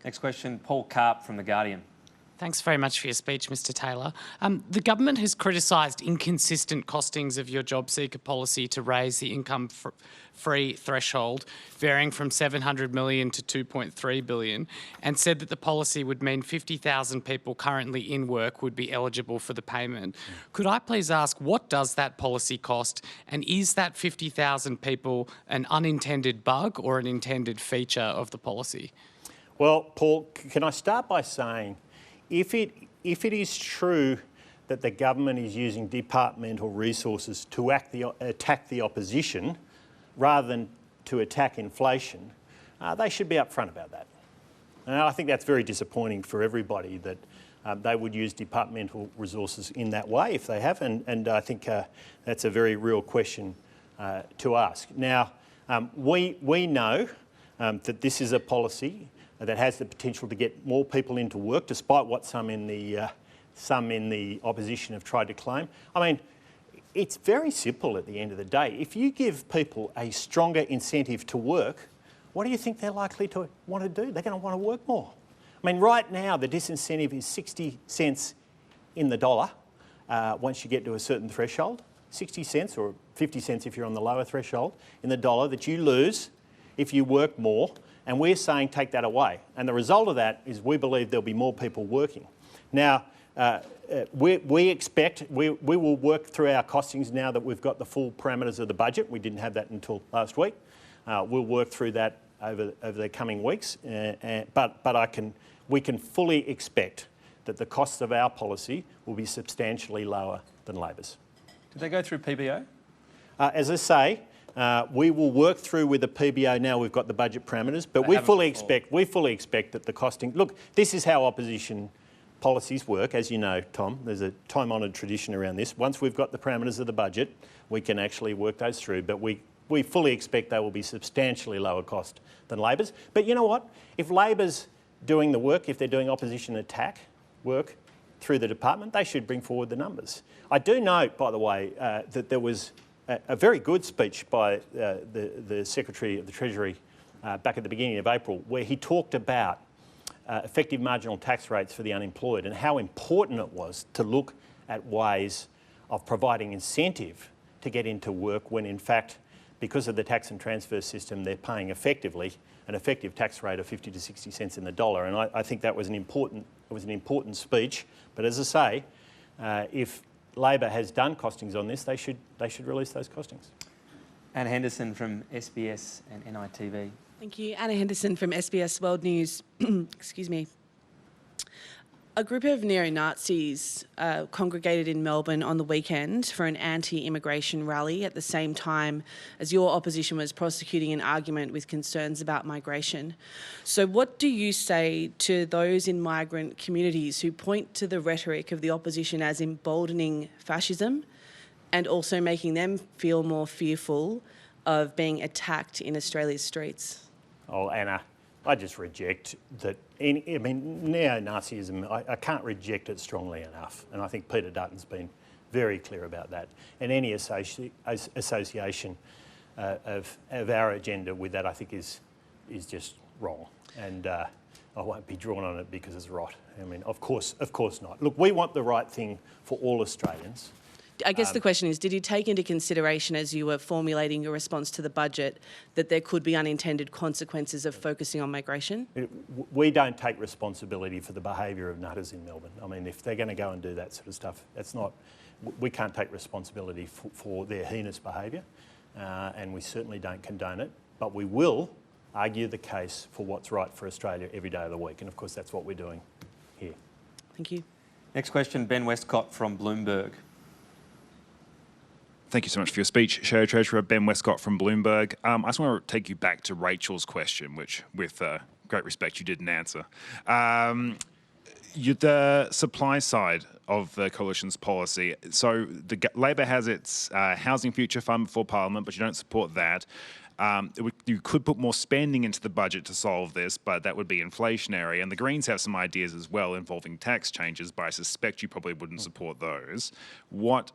Next question, Paul Karp from The Guardian. Thanks very much for your speech, Mr Taylor. The government has criticised inconsistent costings of your job seeker policy to raise the income-free threshold, varying from $700 million to $2.3 billion, and said that the policy would mean 50,000 people currently in work would be eligible for the payment. Could I please ask, what does that policy cost, and is that 50,000 people an unintended bug or an intended feature of the policy? Well, Paul, can I start by saying, if it is true that the government is using departmental resources to attack the opposition rather than to attack inflation, they should be upfront about that. And I think that's very disappointing for everybody that they would use departmental resources in that way if they have, and I think that's a very real question to ask. Now, we know that this is a policy that has the potential to get more people into work, despite what some in the opposition have tried to claim. I mean, it's very simple at the end of the day. If you give people a stronger incentive to work, what do you think they're likely to want to do? They're going to want to work more. I mean, right now, the disincentive is 60 cents in the dollar once you get to a certain threshold. 60 cents or 50 cents if you're on the lower threshold in the dollar that you lose if you work more. And we're saying take that away. And the result of that is we believe there'll be more people working. Now, we will work through our costings now that we've got the full parameters of the budget. We didn't have that until last week. We'll work through that over the coming weeks. But we can fully expect that the costs of our policy will be substantially lower than Labor's. Did they go through PBO? As I say, we will work through with the PBO now we've got the budget parameters, but we fully expect that the costing... Look, this is how opposition policies work, as you know, Tom. There's a time-honoured tradition around this. Once we've got the parameters of the budget, we can actually work those through, but we fully expect they will be substantially lower cost than Labor's. But you know what? If Labor's doing the work, if they're doing opposition attack work through the department, they should bring forward the numbers. I do note, by the way, that there was a very good speech by the Secretary of the Treasury back at the beginning of April, where he talked about effective marginal tax rates for the unemployed and how important it was to look at ways of providing incentive to get into work when, in fact, because of the tax and transfer system, they're paying effectively an effective tax rate of 50 to 60 cents in the dollar. And I think that was an important speech. But as I say, if Labor has done costings on this, they should release those costings. Anna Henderson from SBS and NITV. Thank you. Anna Henderson from SBS World News. Excuse me. A group of neo-Nazis congregated in Melbourne on the weekend for an anti-immigration rally at the same time as your opposition was prosecuting an argument with concerns about migration. So what do you say to those in migrant communities who point to the rhetoric of the opposition as emboldening fascism and also making them feel more fearful of being attacked in Australia's streets? Oh, Anna, I just reject that. Neo-Nazism, I can't reject it strongly enough. And I think Peter Dutton's been very clear about that. And any association of our agenda with that, I think, is just wrong. And I won't be drawn on it because it's rot. I mean, of course not. Look, we want the right thing for all Australians. I guess the question is, did you take into consideration as you were formulating your response to the budget that there could be unintended consequences of focusing on migration? We don't take responsibility for the behaviour of nutters in Melbourne. I mean, if they're going to go and do that sort of stuff, we can't take responsibility for their heinous behaviour, and we certainly don't condone it, but we will argue the case for what's right for Australia every day of the week, and of course that's what we're doing here. Thank you. Next question, Ben Westcott from Bloomberg. Thank you so much for your speech, Shadow Treasurer. Ben Westcott from Bloomberg. I just want to take you back to Rachel's question, which, with great respect, you didn't answer. The supply side of the coalition's policy. So Labor has its Housing Future Fund before Parliament, but you don't support that. You could put more spending into the budget to solve this, but that would be inflationary. And the Greens have some ideas as well involving tax changes, but I suspect you probably wouldn't support those. What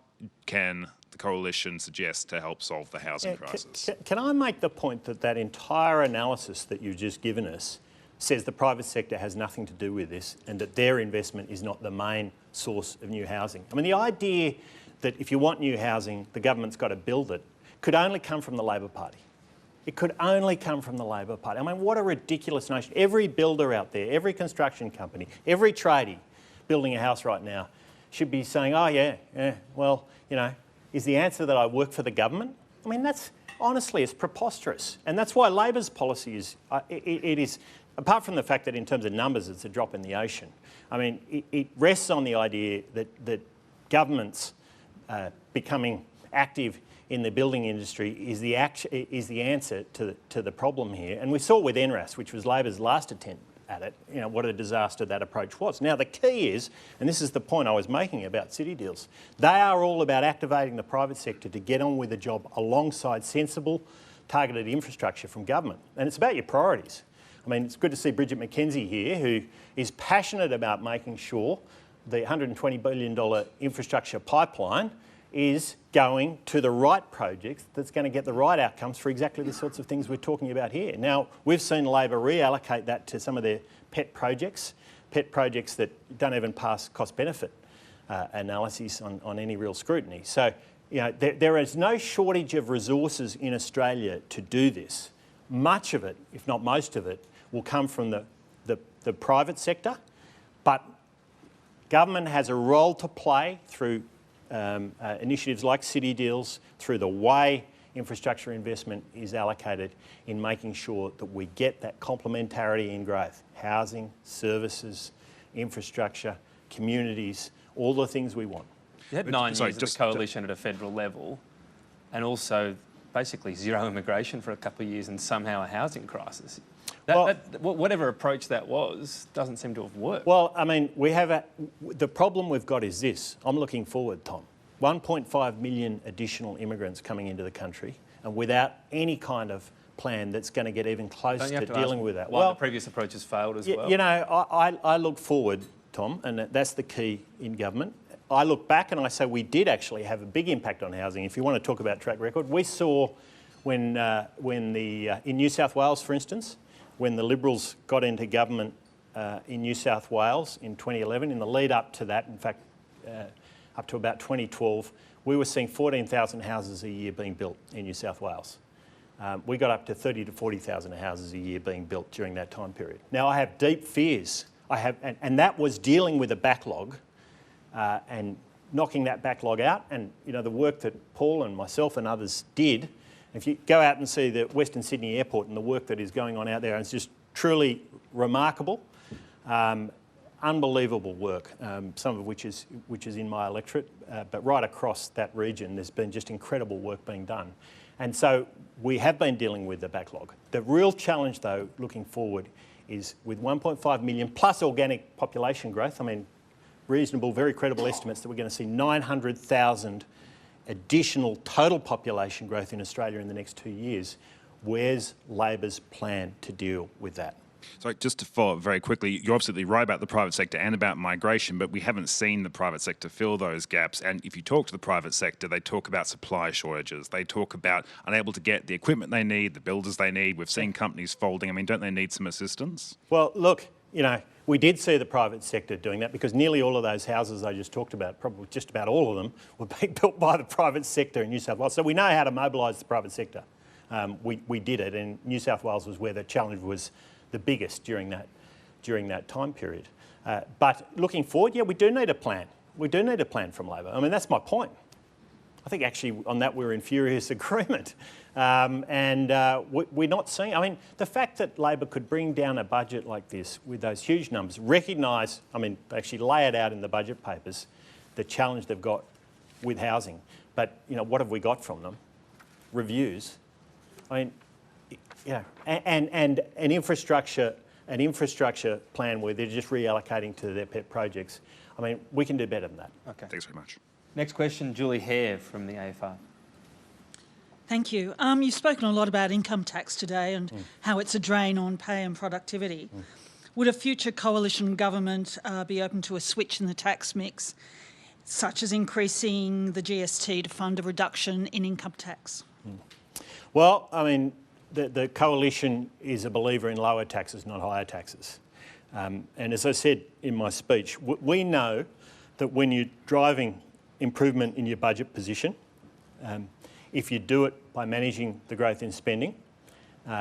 can the coalition suggest to help solve the housing crisis? Can I make the point that entire analysis that you've just given us says the private sector has nothing to do with this and that their investment is not the main source of new housing? I mean, the idea that if you want new housing, the government's got to build it, could only come from the Labor Party. It could only come from the Labor Party. I mean, what a ridiculous notion. Every builder out there, every construction company, every tradie building a house right now should be saying, oh, yeah, well, you know, is the answer that I work for the government? I mean, that's, honestly, it's preposterous. And that's why Labor's policy is, it is, apart from the fact that in terms of numbers, it's a drop in the ocean. I mean, it rests on the idea that governments becoming active in the building industry is the answer to the problem here. And we saw with NRAS, which was Labor's last attempt at it, you know, what a disaster that approach was. Now, the key is, and this is the point I was making about city deals, they are all about activating the private sector to get on with the job alongside sensible, targeted infrastructure from government. And it's about your priorities. I mean, it's good to see Bridget McKenzie here, who is passionate about making sure the $120 billion infrastructure pipeline is going to the right projects that's going to get the right outcomes for exactly the sorts of things we're talking about here. Now, we've seen Labor reallocate that to some of their pet projects that don't even pass cost-benefit analyses on any real scrutiny. So, you know, there is no shortage of resources in Australia to do this. Much of it, if not most of it, will come from the private sector, but government has a role to play through initiatives like city deals, through the way infrastructure investment is allocated in making sure that we get that complementarity in growth. Housing, services, infrastructure, communities, all the things we want. You had 9 years of the coalition at a federal level and also basically zero immigration for a couple of years and somehow a housing crisis. Whatever approach that was doesn't seem to have worked. Well, I mean, the problem we've got is this. I'm looking forward, Tom. 1.5 million additional immigrants coming into the country and without any kind of plan that's going to get even close to dealing with that. Why the previous approaches failed as well? You know, I look forward, Tom, and that's the key in government. I look back and I say we did actually have a big impact on housing. If you want to talk about track record, we saw in New South Wales, for instance, when the Liberals got into government in New South Wales in 2011, in the lead up to that, in fact, up to about 2012, we were seeing 14,000 houses a year being built in New South Wales. we got up to 30 to 40,000 houses a year being built during that time period. Now, I have deep fears. And that was dealing with a backlog and knocking that backlog out. And, you know, the work that Paul and myself and others did, if you go out and see the Western Sydney Airport and the work that is going on out there, it's just truly remarkable. Unbelievable work, some of which is in my electorate, but right across that region there's been just incredible work being done. And so we have been dealing with the backlog. The real challenge though, looking forward, is with 1.5 million plus organic population growth, I mean, reasonable, very credible estimates that we're going to see 900,000 additional total population growth in Australia in the next 2 years. Where's Labor's plan to deal with that? So just to follow up very quickly, you're absolutely right about the private sector and about migration, but we haven't seen the private sector fill those gaps. And if you talk to the private sector, they talk about supply shortages. They talk about unable to get the equipment they need, the builders they need. We've seen companies folding. I mean, don't they need some assistance? Well, look, you know, we did see the private sector doing that because nearly all of those houses I just talked about, probably just about all of them, were being built by the private sector in New South Wales. So we know how to mobilise the private sector. We did it, and New South Wales was where the challenge was the biggest during that time period. But looking forward, yeah, we do need a plan. We do need a plan from Labor. I mean, that's my point. I think actually on that we're in furious agreement. We're not seeing, I mean, the fact that Labor could bring down a budget like this with those huge numbers, recognise, I mean, they actually lay it out in the budget papers, the challenge they've got with housing. But, you know, what have we got from them? Reviews. I mean, you know, and an infrastructure plan where they're just reallocating to their pet projects. I mean, we can do better than that. Okay. Thanks very much. Next question, Julie Hare from the AFR. Thank you. You've spoken a lot about income tax today and how it's a drain on pay and productivity. Would a future coalition government be open to a switch in the tax mix, such as increasing the GST to fund a reduction in income tax? Well, I mean, the coalition is a believer in lower taxes, not higher taxes. And as I said in my speech, we know that when you're driving improvement in your budget position, if you do it by managing the growth in spending,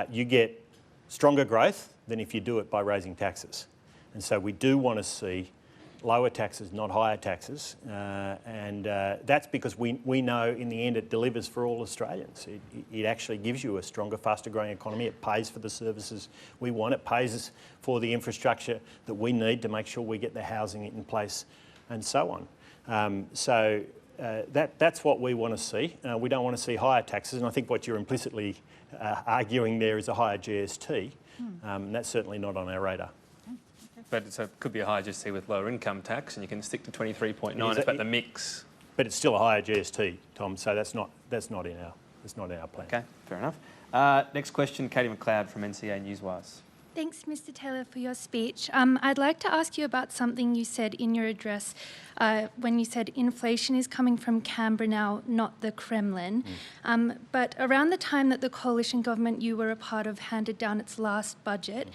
you get stronger growth than if you do it by raising taxes. And so we do want to see lower taxes, not higher taxes. That's because we know in the end it delivers for all Australians. It actually gives you a stronger, faster growing economy. It pays for the services we want. It pays for the infrastructure that we need to make sure we get the housing in place and so on. That's what we want to see. We don't want to see higher taxes, and I think what you're implicitly arguing there is a higher GST. That's certainly not on our radar. But it could be a higher GST with lower income tax, and you can stick to 23.9. It's about the mix. But it's still a higher GST, Tom. So that's not in our plan. Okay, fair enough. Next question, Katie McLeod from NCA Newswires. Thanks, Mr. Taylor, for your speech. I'd like to ask you about something you said in your address when you said inflation is coming from Canberra now, not the Kremlin. But around the time that the coalition government you were a part of handed down its last budget,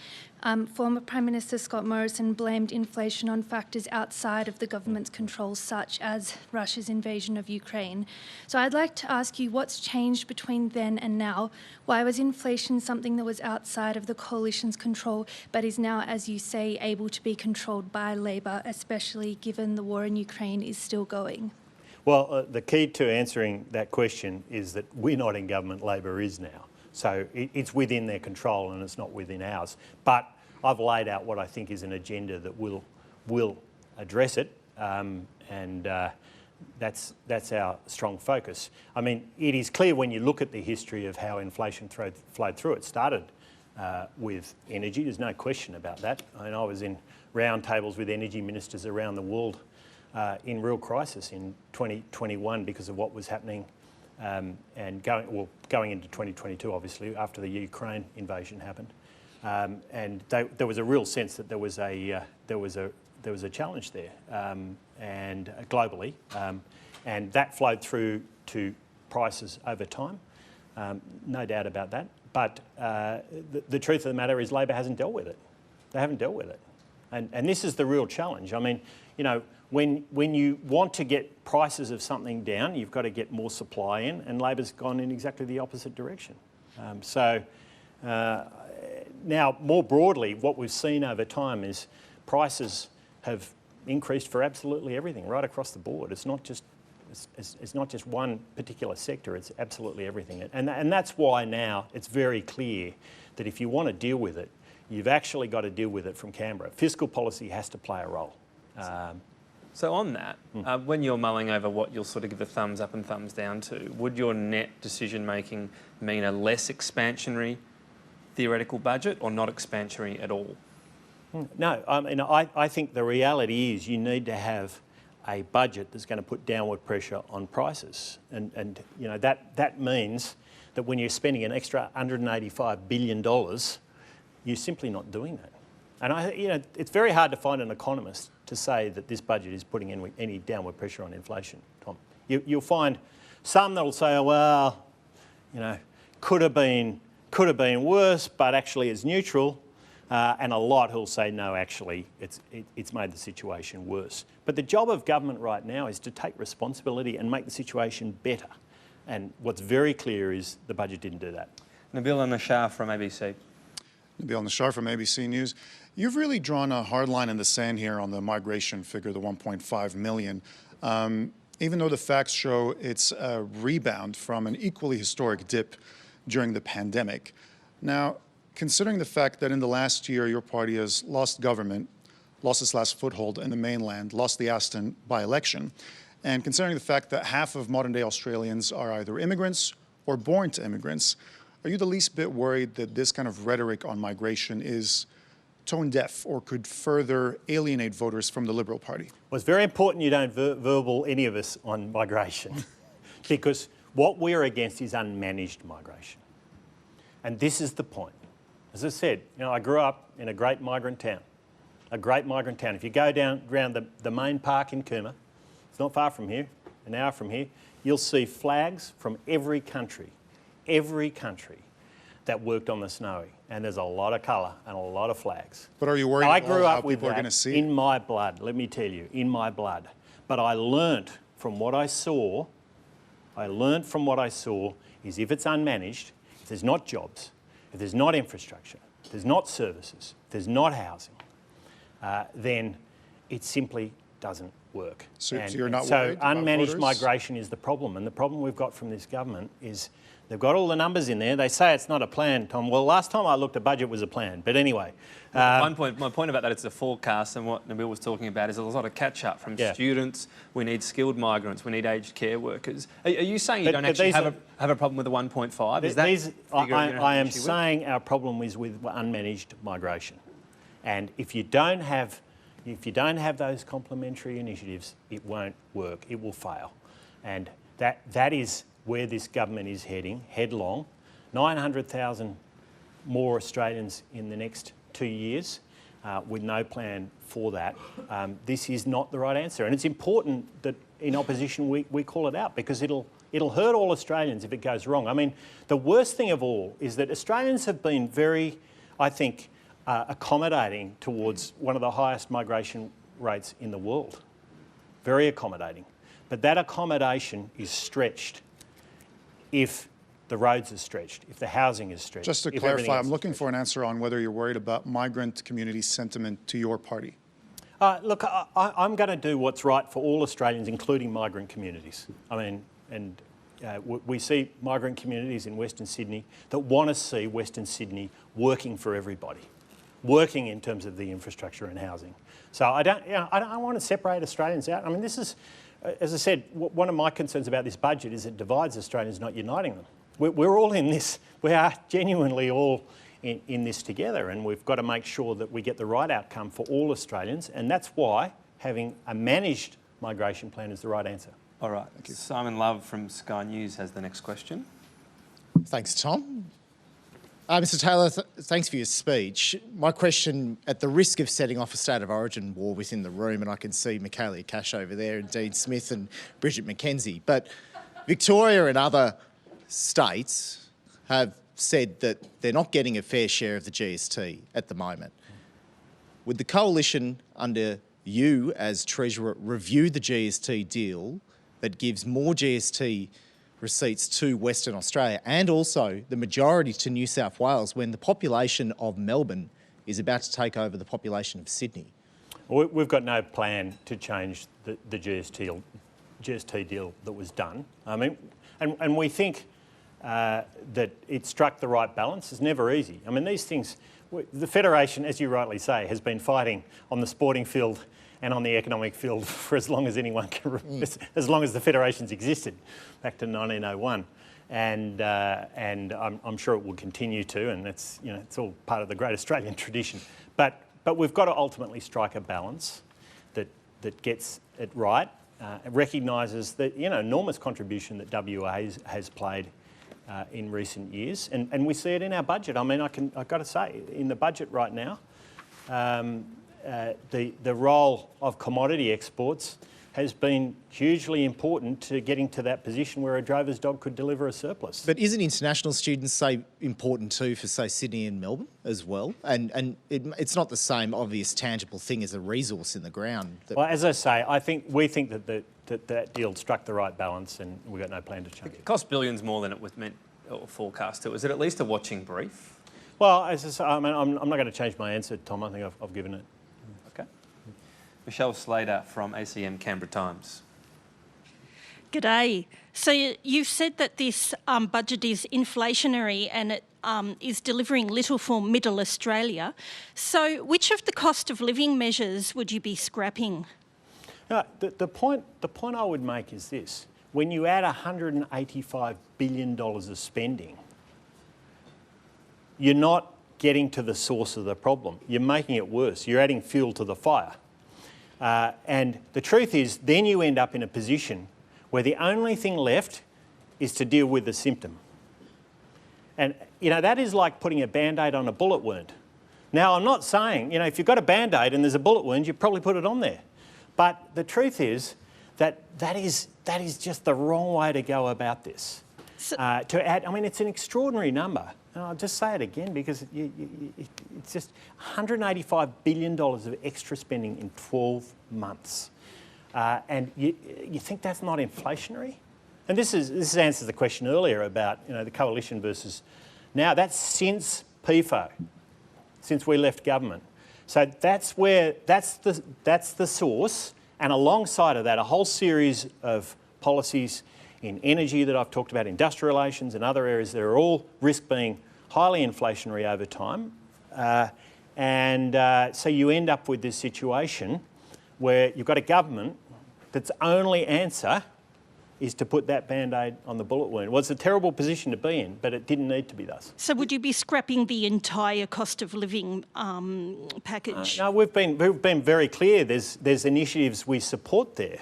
former Prime Minister Scott Morrison blamed inflation on factors outside of the government's control, such as Russia's invasion of Ukraine. So I'd like to ask you what's changed between then and now? Why was inflation something that was outside of the coalition's control, but is now, as you say, able to be controlled by Labor, especially given the war in Ukraine is still going? Well, the key to answering that question is that we're not in government, Labor is now. So it's within their control and it's not within ours. But I've laid out what I think is an agenda that will address it, that's our strong focus. I mean, it is clear when you look at the history of how inflation flowed through. It started with energy, there's no question about that. I mean, I was in roundtables with energy ministers around the world in real crisis in 2021 because of what was happening and going into 2022, obviously, after the Ukraine invasion happened. There was a real sense that there was a challenge there, and globally, and that flowed through to prices over time. No doubt about that. But the truth of the matter is, Labor hasn't dealt with it. They haven't dealt with it, and this is the real challenge. I mean, you know, when you want to get prices of something down, you've got to get more supply in, and Labor's gone in exactly the opposite direction. Now, more broadly, what we've seen over time is prices have increased for absolutely everything, right across the board. It's not just one particular sector, it's absolutely everything. And that's why now it's very clear that if you want to deal with it, you've actually got to deal with it from Canberra. Fiscal policy has to play a role. So on that, when you're mulling over what you'll sort of give a thumbs up and thumbs down to, would your net decision making mean a less expansionary theoretical budget or not expansionary at all? No, I think the reality is you need to have a budget that's going to put downward pressure on prices, and you know that means that when you're spending an extra $185 billion, you're simply not doing that. And it's very hard to find an economist to say that this budget is putting any downward pressure on inflation, Tom. You'll find some that'll say, oh, well, could have been worse, but actually it's neutral. And a lot who'll say, no, actually, it's made the situation worse. But the job of government right now is to take responsibility and make the situation better. And what's very clear is the budget didn't do that. Nabil Al-Nashar from ABC. Nabil Al-Nashar from ABC News. You've really drawn a hard line in the sand here on the migration figure, the 1.5 million. Even though the facts show it's a rebound from an equally historic dip during the pandemic. Now, considering the fact that in the last year your party has lost government, lost its last foothold in the mainland, lost the Aston by-election, and considering the fact that half of modern-day Australians are either immigrants or born to immigrants, are you the least bit worried that this kind of rhetoric on migration is tone deaf or could further alienate voters from the Liberal Party? Well, it's very important you don't verbal any of us on migration because what we're against is unmanaged migration. And this is the point. As I said, I grew up in a great migrant town. If you go down around the main park in Cooma, it's not far from here, an hour from here, you'll see flags from every country that worked on the Snowy. And there's a lot of colour and a lot of flags. But are you worried I about grew how up with people are going to that see in my blood, let me tell you, in my blood. But I learnt from what I saw is if it's unmanaged, if there's not jobs, if there's not infrastructure, if there's not services, if there's not housing, then it simply doesn't work. So you're not worried So unmanaged about voters? migration is the problem. And the problem we've got from this government is they've got all the numbers in there. They say it's not a plan, Tom. Well, last time I looked, a budget was a plan. But anyway. My point about that, it's a forecast, and what Nabil was talking about is there's a lot of catch-up from students. We need skilled migrants. We need aged care workers. Are you saying you don't actually have a problem with the 1.5? Is that I am saying our problem is with unmanaged migration. And if you don't have those complementary initiatives, it won't work. It will fail. And that is where this government is heading, headlong. 900,000 more Australians in the next 2 years with no plan for that. This is not the right answer. And it's important that in opposition we call it out because it'll hurt all Australians if it goes wrong. I mean, the worst thing of all is that Australians have been very, I think, accommodating towards one of the highest migration rates in the world. Very accommodating. But that accommodation is stretched if the roads are stretched, if the housing is stretched. Just to clarify, I'm looking for an answer on whether you're worried about migrant community sentiment to your party. Look, I'm going to do what's right for all Australians, including migrant communities. I mean, and we see migrant communities in Western Sydney that want to see Western Sydney working for everybody, working in terms of the infrastructure and housing. So I don't want to separate Australians out. I mean, this is, as I said, one of my concerns about this budget is it divides Australians, not uniting them. We're all in this. We are genuinely all in this together, and we've got to make sure that we get the right outcome for all Australians, and that's why having a managed migration plan is the right answer. All right. Thank you. Simon Love from Sky News has the next question. Thanks, Tom. Mr Taylor, thanks for your speech. My question, at the risk of setting off a state of origin war within the room, and I can see Michaelia Cash over there, and Dean Smith and Bridget McKenzie, but Victoria and other states have said that they're not getting a fair share of the GST at the moment. Would the coalition under you as Treasurer review the GST deal that gives more GST receipts to Western Australia and also the majority to New South Wales when the population of Melbourne is about to take over the population of Sydney? We've got no plan to change the GST deal that was done. I mean, and we think that it struck the right balance. It's never easy. I mean, these things, the Federation, as you rightly say, has been fighting on the sporting field and on the economic field for as long as anyone can, as long as the federations existed, back to 1901. And I'm sure it will continue to, and it's, you know, it's all part of the great Australian tradition. But we've got to ultimately strike a balance that gets it right, recognises that, you know, enormous contribution that WA has played in recent years, and we see it in our budget. I mean, I've got to say, in the budget right now, the role of commodity exports has been hugely important to getting to that position where a drover's dog could deliver a surplus. But isn't international students, say, important too for, say, Sydney and Melbourne as well? And it's not the same obvious tangible thing as a resource in the ground. Well, as I say, we think that that deal struck the right balance, and we've got no plan to change it. It cost billions more than it was meant or forecast to. Was it at least a watching brief? Well, as I say, I mean, I'm not going to change my answer, Tom. I think I've given it. Okay. Michelle Slater from ACM Canberra Times. G'day. So you've said that this budget is inflationary and it is delivering little for middle Australia. So which of the cost of living measures would you be scrapping? The point I would make is this. When you add $185 billion of spending, you're not getting to the source of the problem. You're making it worse. You're adding fuel to the fire. And the truth is, then you end up in a position where the only thing left is to deal with the symptom. And, you know, that is like putting a Band-Aid on a bullet wound. Now, I'm not saying, you know, if you've got a Band-Aid and there's a bullet wound, you probably put it on there. But the truth is that that is just the wrong way to go about this. To add, I mean, it's an extraordinary number. And I'll just say it again because it's just $185 billion of extra spending in 12 months. And you think that's not inflationary? And this answers the question earlier about, you know, the coalition versus now. That's since PFO, since we left government. So that's the source, and alongside of that, a whole series of policies in energy that I've talked about, industrial relations and other areas that are all risk being highly inflationary over time. So you end up with this situation where you've got a government that's only answer is to put that Band-Aid on the bullet wound. Well, it's a terrible position to be in, but it didn't need to be thus. So would you be scrapping the entire cost of living package? No, we've been very clear. There's initiatives we support there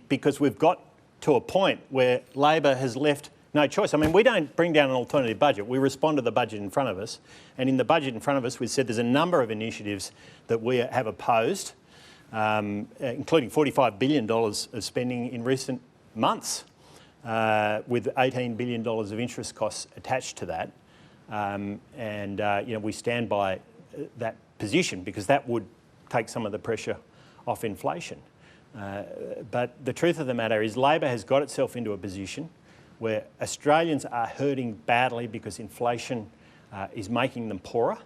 because we've got to a point where Labor has left no choice. I mean, we don't bring down an alternative budget. We respond to the budget in front of us. And in the budget in front of us, we've said there's a number of initiatives that we have opposed, including $45 billion of spending in recent months, with $18 billion of interest costs attached to that. You know, we stand by that position because that would take some of the pressure off inflation. But the truth of the matter is Labor has got itself into a position where Australians are hurting badly because inflation is making them poorer,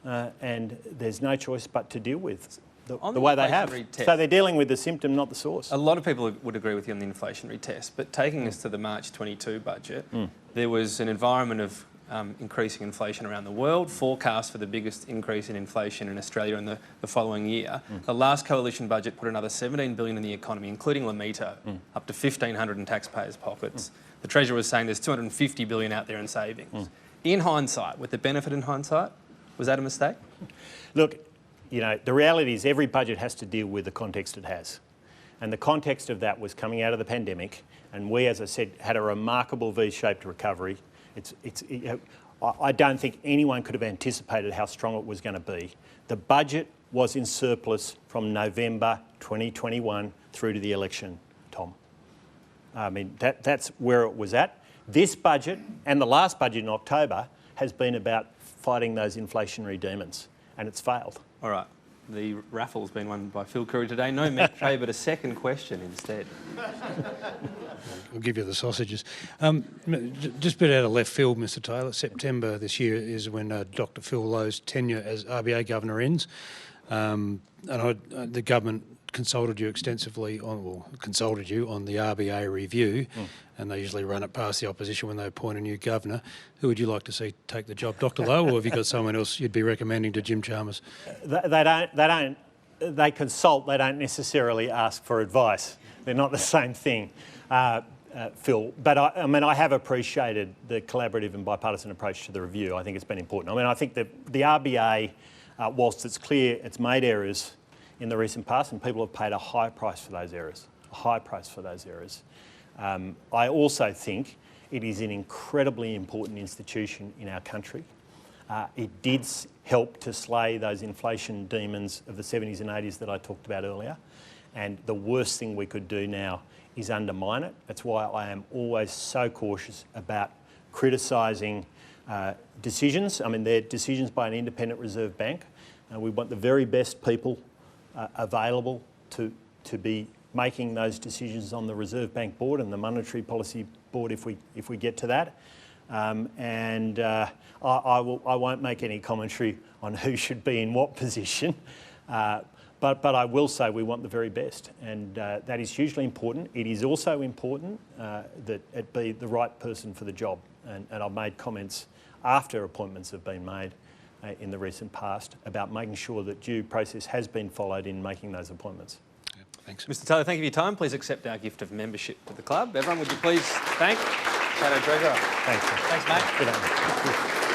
and there's no choice but to deal with the way they have. So they're dealing with the symptom, not the source. A lot of people would agree with you on the inflationary test, but taking us to the March 22 budget, there was an environment of increasing inflation around the world, forecast for the biggest increase in inflation in Australia in the following year. The last coalition budget put another $17 billion in the economy, including Lamito, up to $1,500 in taxpayers' pockets. The Treasurer was saying there's $250 billion out there in savings. In hindsight, with the benefit in hindsight, was that a mistake? Look, you know, the reality is every budget has to deal with the context it has. And the context of that was coming out of the pandemic, and we, as I said, had a remarkable V-shaped recovery. I don't think anyone could have anticipated how strong it was going to be. The budget was in surplus from November 2021 through to the election, Tom. I mean, that's where it was at. This budget and the last budget in October has been about fighting those inflationary demons, and it's failed. All right. The raffle's been won by Phil Curry today. No Metro, but a second question instead. I'll give you the sausages. Just a bit out of left field, Mr Taylor, September this year is when Dr Phil Lowe's tenure as RBA Governor ends. The government consulted you extensively on the RBA review, and they usually run it past the opposition when they appoint a new governor. Who would you like to see take the job, Dr Lowe, or have you got someone else you'd be recommending to Jim Chalmers? They consult. They don't necessarily ask for advice. They're not the same thing, Phil. But I have appreciated the collaborative and bipartisan approach to the review. I think it's been important. I think that the RBA, whilst it's clear it's made errors in the recent past, and people have paid a high price for those errors, I also think it is an incredibly important institution in our country. It did help to slay those inflation demons of the 70s and 80s that I talked about earlier, and the worst thing we could do now is undermine it. That's why I am always so cautious about criticising decisions. They're decisions by an independent Reserve Bank. We want the very best people available to be making those decisions on the Reserve Bank board and the Monetary Policy Board if we get to that. I won't make any commentary on who should be in what position, but I will say we want the very best, and that is hugely important. It is also important that it be the right person for the job, and I've made comments after appointments have been made in the recent past about making sure that due process has been followed in making those appointments. Yeah, thanks. Mr Taylor, thank you for your time. Please accept our gift of membership to the club. Everyone, would you please thank Shadow Treasurer? Thanks. Thanks, mate. Good on you.